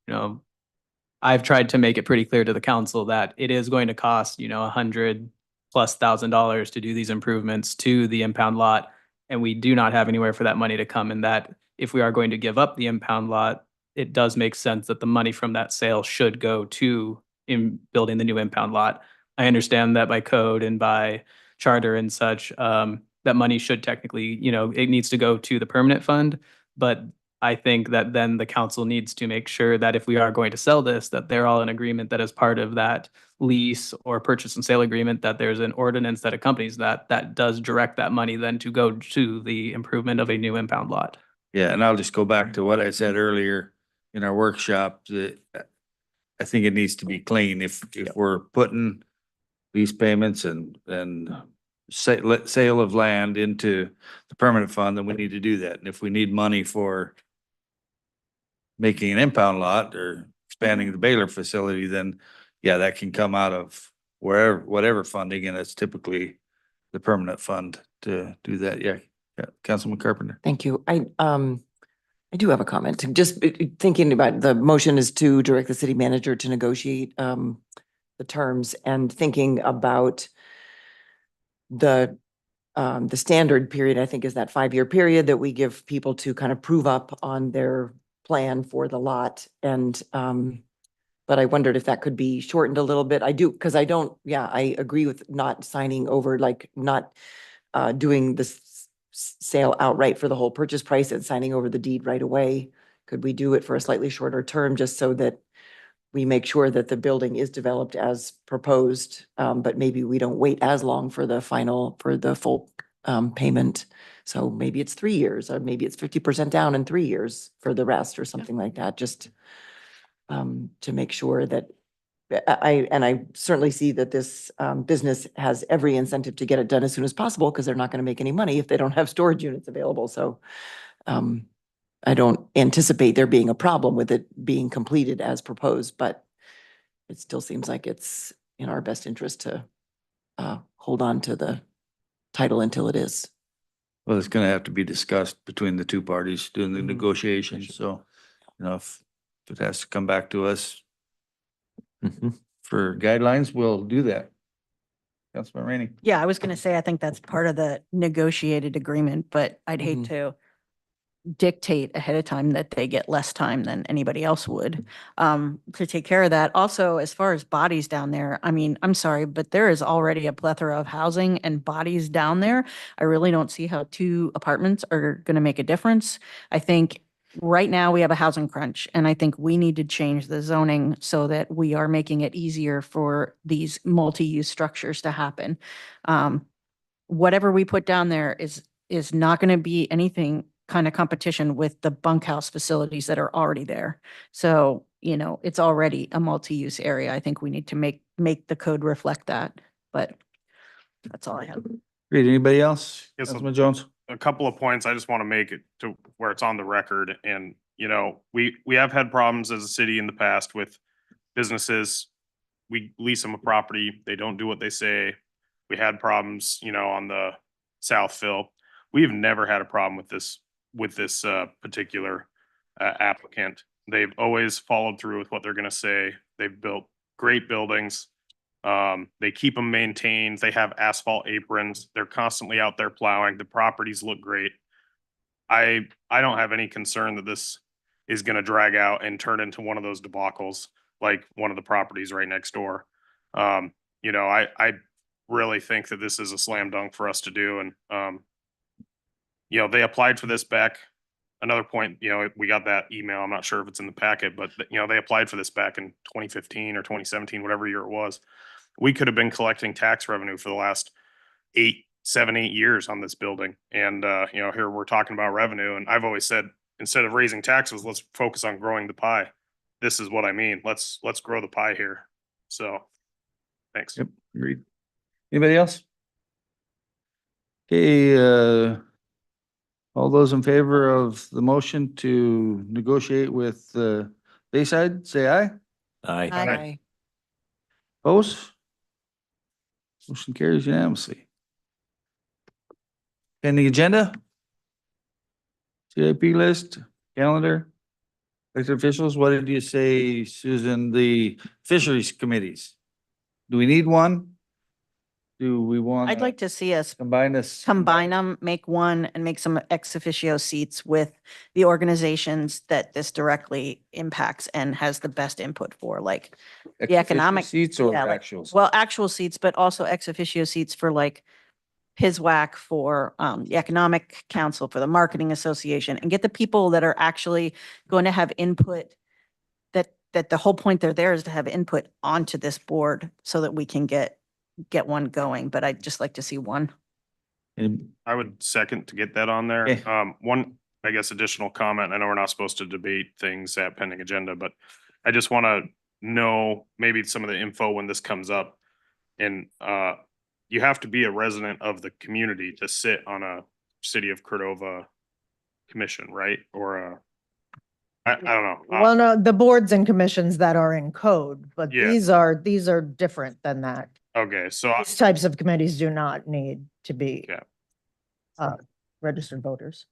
you know, I've tried to make it pretty clear to the council that it is going to cost, you know, $100,000 plus $1,000 to do these improvements to the impound lot. And we do not have anywhere for that money to come, and that if we are going to give up the impound lot, it does make sense that the money from that sale should go to in building the new impound lot. I understand that by code and by charter and such, that money should technically, it needs to go to the permanent fund. But I think that then the council needs to make sure that if we are going to sell this, that they're all in agreement that as part of that lease or purchase and sale agreement, that there's an ordinance that accompanies that does direct that money then to go to the improvement of a new impound lot. Yeah, and I'll just go back to what I said earlier in our workshop, that I think it needs to be clean. If we're putting lease payments and sale of land into the permanent fund, then we need to do that. And if we need money for making an impound lot or expanding the Baylor facility, then yeah, that can come out of whatever funding, and it's typically the permanent fund to do that. Yeah, Councilman Carpenter. Thank you. I do have a comment. Just thinking about the motion is to direct the city manager to negotiate the terms, and thinking about the standard period, I think, is that 5-year period that we give people to kind of prove up on their plan for the lot. And but I wondered if that could be shortened a little bit. I do, because I agree with not signing over, like not doing the sale outright for the whole purchase price and signing over the deed right away. Could we do it for a slightly shorter term, just so that we make sure that the building is developed as proposed, but maybe we don't wait as long for the full payment. So maybe it's 3 years, or maybe it's 50% down in 3 years for the rest, or something like that, just to make sure that I certainly see that this business has every incentive to get it done as soon as possible, because they're not going to make any money if they don't have storage units available. So I don't anticipate there being a problem with it being completed as proposed, but it still seems like it's in our best interest to hold on to the title until it is. Well, it's gonna have to be discussed between the two parties doing the negotiations, so, if it has to come back to us for guidelines, we'll do that. Councilman Rainey. Yeah, I was gonna say, I think that's part of the negotiated agreement, but I'd hate to dictate ahead of time that they get less time than anybody else would, to take care of that. Also, as far as bodies down there, I mean, I'm sorry, but there is already a plethora of housing and bodies down there. I really don't see how 2 apartments are gonna make a difference. I think right now we have a housing crunch, and I think we need to change the zoning so that we are making it easier for these multi-use structures to happen. Whatever we put down there is not going to be anything kind of competition with the bunkhouse facilities that are already there. So, it's already a multi-use area. I think we need to make the code reflect that, but that's all I have. Great. Anybody else? Yes, Councilman Jones? A couple of points. I just want to make it to where it's on the record. And, we have had problems as a city in the past with businesses. We lease them a property. They don't do what they say. We had problems, on the Southville. We've never had a problem with this particular applicant. They've always followed through with what they're going to say. They've built great buildings. They keep them maintained. They have asphalt aprons. They're constantly out there plowing. The properties look great. I don't have any concern that this is going to drag out and turn into one of those debacles like one of the properties right next door. I really think that this is a slam dunk for us to do. And, they applied for this back. Another point, we got that email. I'm not sure if it's in the packet, but they applied for this back in 2015 or 2017, whatever year it was. We could have been collecting tax revenue for the last 7, 8 years on this building. And, here we're talking about revenue. And I've always said, instead of raising taxes, let's focus on growing the pie. This is what I mean. Let's grow the pie here. So, thanks. Yep, agreed. Anybody else? Okay, all those in favor of the motion to negotiate with Bayside, say aye. Aye. Aye. Opposed? Motion carries unanimously. Pending agenda? CIP list, calendar, elected officials, what did you say, Susan, the fisheries committees? Do we need one? do we want? I'd like to see us Combine this. combine them, make one and make some ex officio seats with the organizations that this directly impacts and has the best input for, like the economic. Seats or yeah, like- actuals? Well, actual seats, but also ex officio seats for like PISWAC, for the Economic Council, for the Marketing Association, and get the people that are actually going to have input, that the whole point they're there is to have input onto this board so that we can get one going. But I'd just like to see one. And I would second to get that on there. Okay. One, I guess, additional comment. I know we're not supposed to debate things at pending agenda, but I just want to know maybe some of the info when this comes up. And you have to be a resident of the community to sit on a City of Cordova commission, right? Or I don't know. Well, no, the boards and commissions that are in code, but Yeah. these are different than that. Okay, so These types of committees do not need to be Yeah. Registered voters.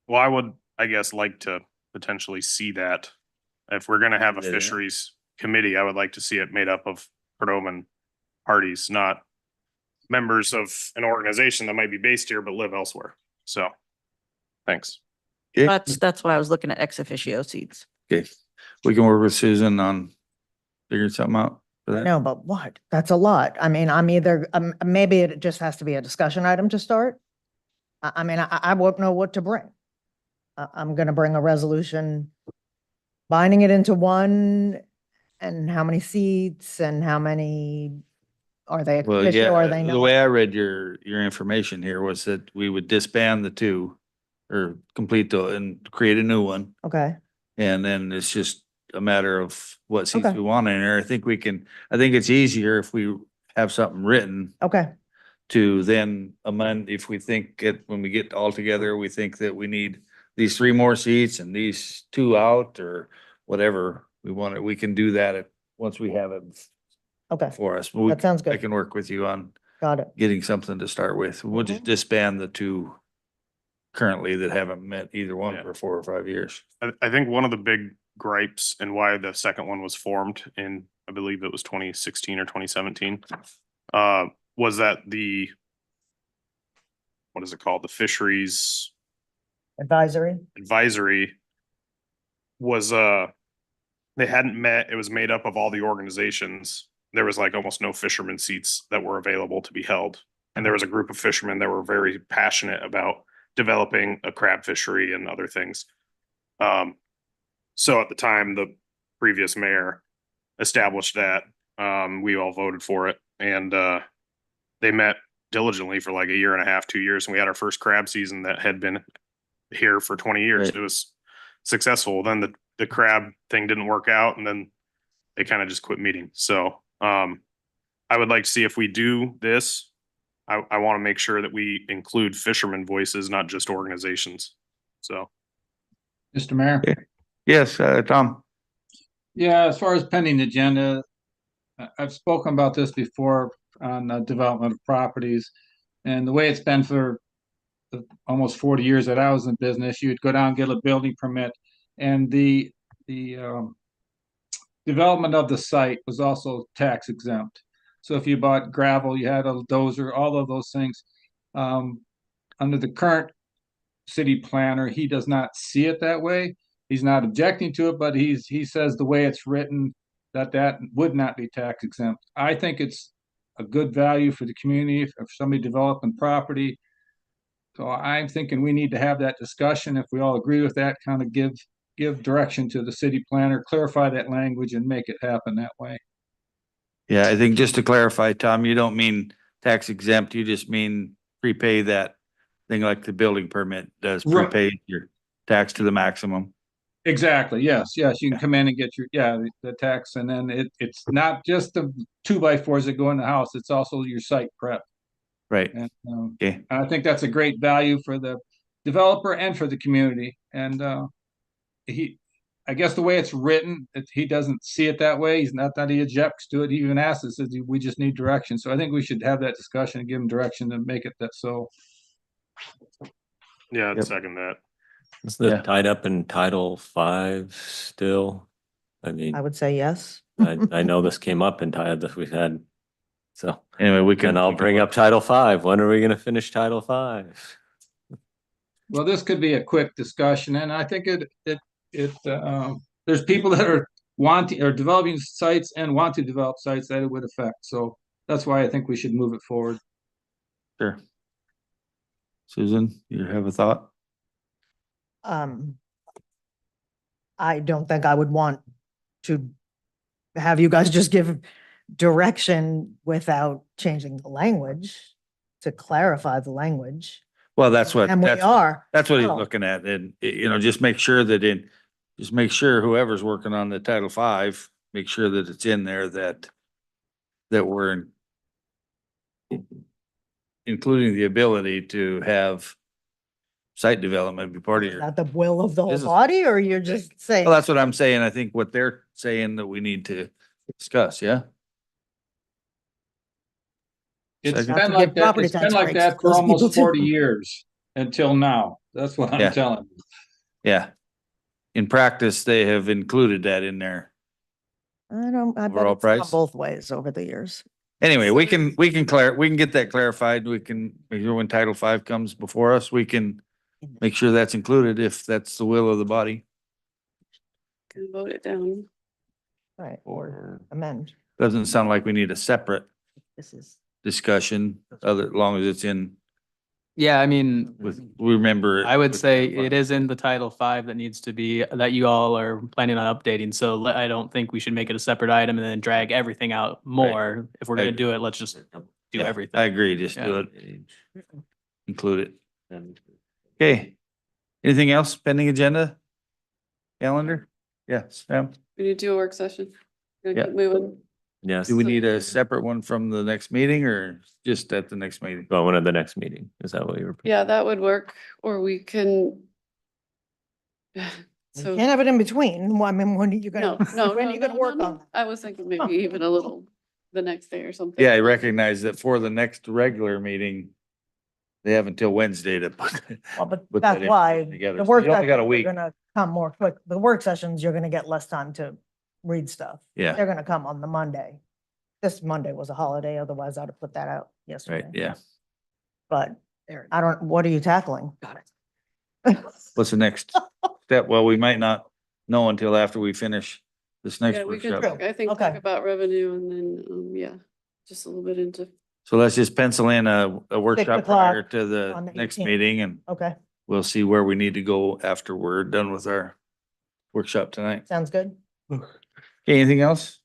well, I would, I guess, like to potentially see that. If we're gonna have a Yeah. fisheries committee, I would like to see it made up of Cordovan parties, not members of an organization that might be based here but live elsewhere. So, thanks. Okay. That's why I was looking at ex officio seats. Okay, we can work with Susan on figuring something out for that. No, but what? That's a lot. I mean, I'm either, maybe it just has to be a discussion item to start. I mean, I won't know what to bring. I'm gonna bring a resolution, binding it into one, and how many seats and how many, are they Well, official, yeah, are they the not? way I read your information here was that we would disband the two or complete and create a new one. Okay, And then it's just a matter of what seats Okay. we want in there. I think it's easier if we have something written okay, to then amend if we think when we get all together, we think that we need these 3 more seats and these 2 out or whatever we want it, we can do that once we have it okay. for us. That sounds I good. can work with you on Got it. getting something to start with. We'll just disband the 2 currently that haven't met either one Yeah. for 4 or 5 years. I think one of the big gripes and why the second one was formed in, I believe it was 2016 or 2017, was that what is it called? The fisheries Advisory? advisory was, they hadn't met, it was made up of all the organizations. There was like almost no fisherman seats that were available to be held. And there was a group of fishermen that were very passionate about developing a crab fishery and other things. So at the time, the previous mayor established that, we all voted for it, and they met diligently for like a year and a half, 2 years, and we had our first crab season that had been here for 20 years. Right. It was successful. Then the crab thing didn't work out, and then they kind of just quit meeting. So I would like to see if we do this, I want to make sure that we include fishermen voices, not just organizations. So. Mr. Mayor? Yes, Tom. Yeah, as far as pending agenda, I've spoken about this before on development of properties. And the way it's been for the almost 40 years that I was in business, you'd go down and get a building permit. And the development of the site was also tax exempt. So if you bought gravel, you had a dozer, all of those things. Under the current city planner, he does not see it that way. He's not objecting to it, but he says the way it's written, that would not be tax exempt. I think it's a good value for the community if somebody developing property. So I'm thinking we need to have that discussion. If we all agree with that, kind of give direction to the city planner, clarify that language and make it happen that way. Yeah, I think just to clarify, Tom, you don't mean tax exempt, you just mean prepay that thing like the building permit does, Right. prepay your tax to the maximum. Exactly. Yes. You can come in and get the tax, and then it's not just the 2x4s that go in the house. It's also your site prep. Right. And Okay. I think that's a great value for the developer and for the community. And I guess the way it's written, he doesn't see it that way. He's not that he objects to it. He even asks us, says we just need direction. So I think we should have that discussion and give him direction to make it that so. Yeah, I'd Yep. second that. Is that Yeah. tied up in Title V still? I mean, I would say yes. I know this came up in Title, we had So, Anyway, we can. and I'll we can bring look- up Title V. When are we gonna finish Title V? Well, this could be a quick discussion, and I think there's people that are wanting, or developing sites and want to develop sites that it would affect, so that's why I think we should move it forward. Sure. Susan, you have a thought? I don't think I would want to have you guys just give direction without changing the language to clarify the language. Well, that's what, And we that's, are. that's what he's Oh. looking at. And, just make sure that just make sure whoever's working on the Title V, make sure that it's in there that we're including the ability to have site development be part of Is your. that the will of the whole business. body, or you're just saying? Well, that's what I'm saying. I think what they're saying that we need to discuss, yeah? It's Second. been To like give that, property it's been tax like breaks that to for those people almost too. 40 years until now. That's what Yeah. I'm telling you. Yeah. In practice, they have included that in there. I bet Overall it's gone price? both ways over the years. Anyway, we can get that clarified. We can, make sure when Title V comes before us, we can make sure that's included if that's the will of the body. Can vote it down. Right, or amend. Doesn't sound like we need a separate This is. discussion, as long as it's in Yeah, I mean, we remember. I would say it is in the Title V that needs to be, that you all are planning on updating. So I don't think we should make it a separate item and then drag everything out more. If we're I gonna do it, let's just do Yeah, everything. I agree, just do Yeah. it, include it. Okay. Anything else pending agenda? Calendar? Yes, Sam? We need to do a work session. Gonna Yeah. keep moving. Yes. Do we need a separate one from the next meeting or just at the next meeting? Well, one at the next meeting. Is that what you were? Yeah, that would work, or we can. You So, can't have it in between. Well, I mean, when are you no, gonna, no, when no, are you gonna no, work no, on no. that? I was thinking maybe even a little, the next day or something. Yeah, I recognize that for the next regular meeting, they have until Wednesday to put. Well, but put that that's why information together. the So work you only got a sessions are week. gonna come more quick. The work sessions, you're gonna get less time to read stuff. Yeah, They're gonna come on the Monday. This Monday was a holiday, otherwise I'd have put that out right, yesterday. yeah. But I don't, what are you tackling? Got it. What's the next step? Well, we might not know until after we finish this next Yeah, we could, workshop. I think, Okay. talk about revenue and then, yeah, just a little bit into. So let's just pencil in a workshop prior o'clock to the on the next 18th. meeting and Okay, we'll see where we need to go after we're done with our workshop tonight. sounds good. Okay, anything else?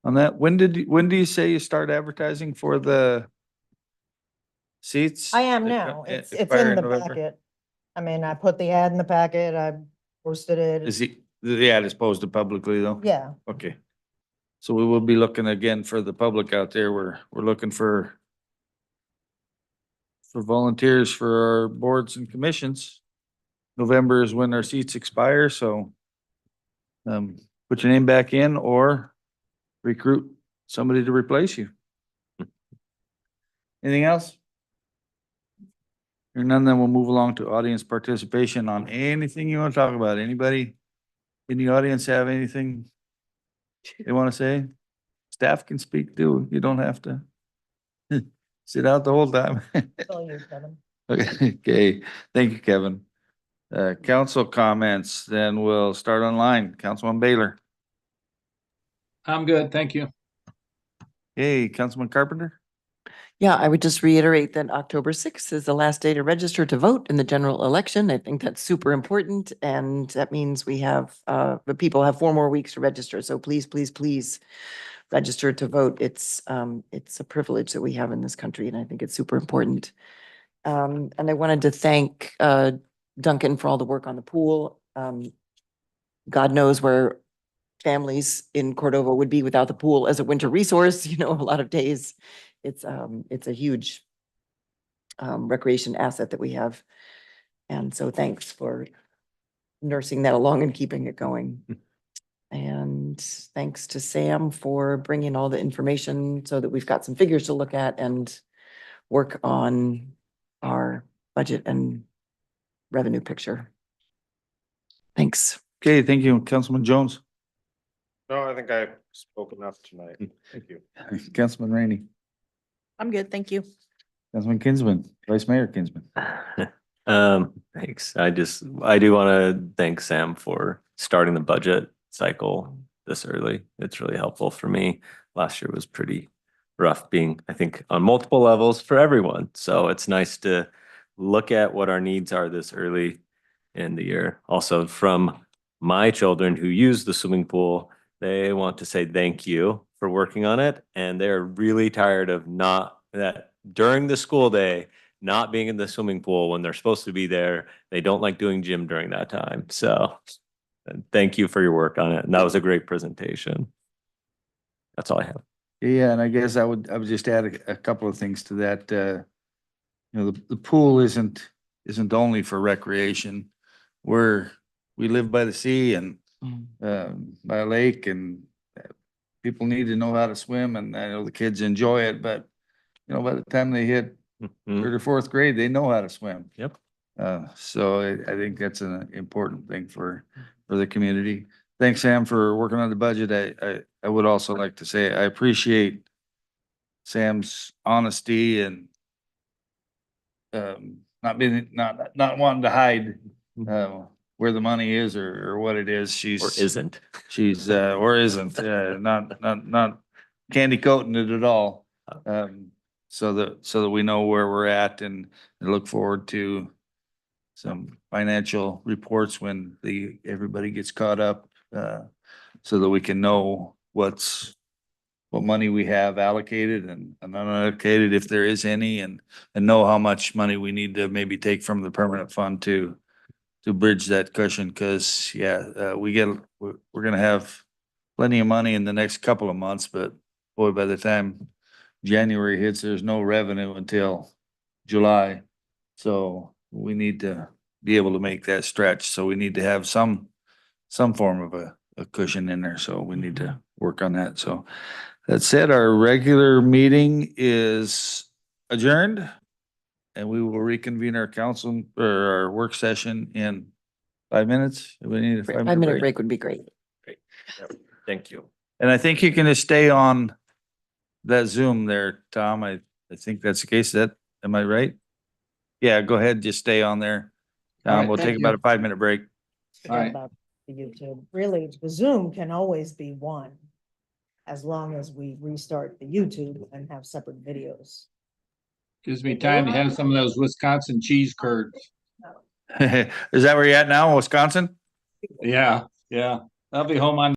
On that, when do you say you start advertising for the seats? I am that now. It's expire in the November? packet. I mean, I put the ad in the packet, I posted Is it. the ad is posted publicly though? Yeah, Okay. So we will be looking again for the public out there. We're looking for volunteers for our boards and commissions. November is when our seats expire, so put your name back in or recruit somebody to replace you. Anything else? Hearing none, then we'll move along to audience participation on anything you want to talk about. Anybody in the audience have anything they want to say? Staff can speak too. You don't have to sit out the whole time. it's all you, Kevin. Okay, thank you, Kevin. Council comments, then we'll start online. Councilman Baylor. I'm good, thank you. Hey, Councilman Carpenter. Yeah, I would just reiterate that October 6th is the last day to register to vote in the general election. I think that's super important. And that means we have, the people have 4 more weeks to register. So please, please, please register to vote. It's a privilege that we have in this country and I think it's super important. And I wanted to thank Duncan for all the work on the pool. God knows where families in Cordova would be without the pool as a winter resource, a lot of days. It's a huge recreation asset that we have. And so thanks for nursing that along and keeping it going. And thanks to Sam for bringing all the information so that we've got some figures to look at and work on our budget and revenue picture. Thanks. Okay, thank you, Councilman Jones. No, I think I spoke enough tonight. Thank you. Councilman Rainey, I'm good, thank you. Councilman Kinsman, Vice Mayor Kinsman. Thanks. I do want to thank Sam for starting the budget cycle this early. It's really helpful for me. Last year was pretty rough being, I think, on multiple levels for everyone. So it's nice to look at what our needs are this early in the year. Also, from my children who use the swimming pool, they want to say thank you for working on it. And they're really tired of not that during the school day, not being in the swimming pool when they're supposed to be there. They don't like doing gym during that time. So thank you for your work on it. And that was a great presentation. That's all I have. Yeah, and I guess I would just add a couple of things to that. You know, the pool isn't only for recreation. We live by the sea and by a lake, and people need to know how to swim, and I know the kids enjoy it, but you know, by the time they hit third or fourth grade, they know how to swim. Yep. So I think that's an important thing for the community. Thanks, Sam, for working on the budget. I would also like to say I appreciate Sam's honesty and not wanting to hide where the money is or what it is. Or isn't. She's or isn't not candy coating it at all. So that we know where we're at, and I look forward to some financial reports when everybody gets caught up, so that we can know what money we have allocated and unallocated, if there is any, and know how much money we need to maybe take from the permanent fund to bridge that cushion. Cause we're gonna have plenty of money in the next couple of months, but boy, by the time January hits, there's no revenue until July. So we need to be able to make that stretch. So we need to have some form of a cushion in there. So we need to work on that. So that said, our regular meeting is adjourned, and we will reconvene our council or our work session in 5 minutes. We need a 5-minute break would be great. Thank you. And I think you can just stay on that Zoom there, Tom. I think that's the case. Am I right? Yeah, go ahead. Just stay on there. All right, We'll thank take you. about a 5-minute break. All right. About the YouTube, really, the Zoom can always be one, as long as we restart the YouTube and have separate videos. Gives me time to have some of those Wisconsin cheese curds. Is that where you're at now, Wisconsin? Yeah, yeah. I'll be home on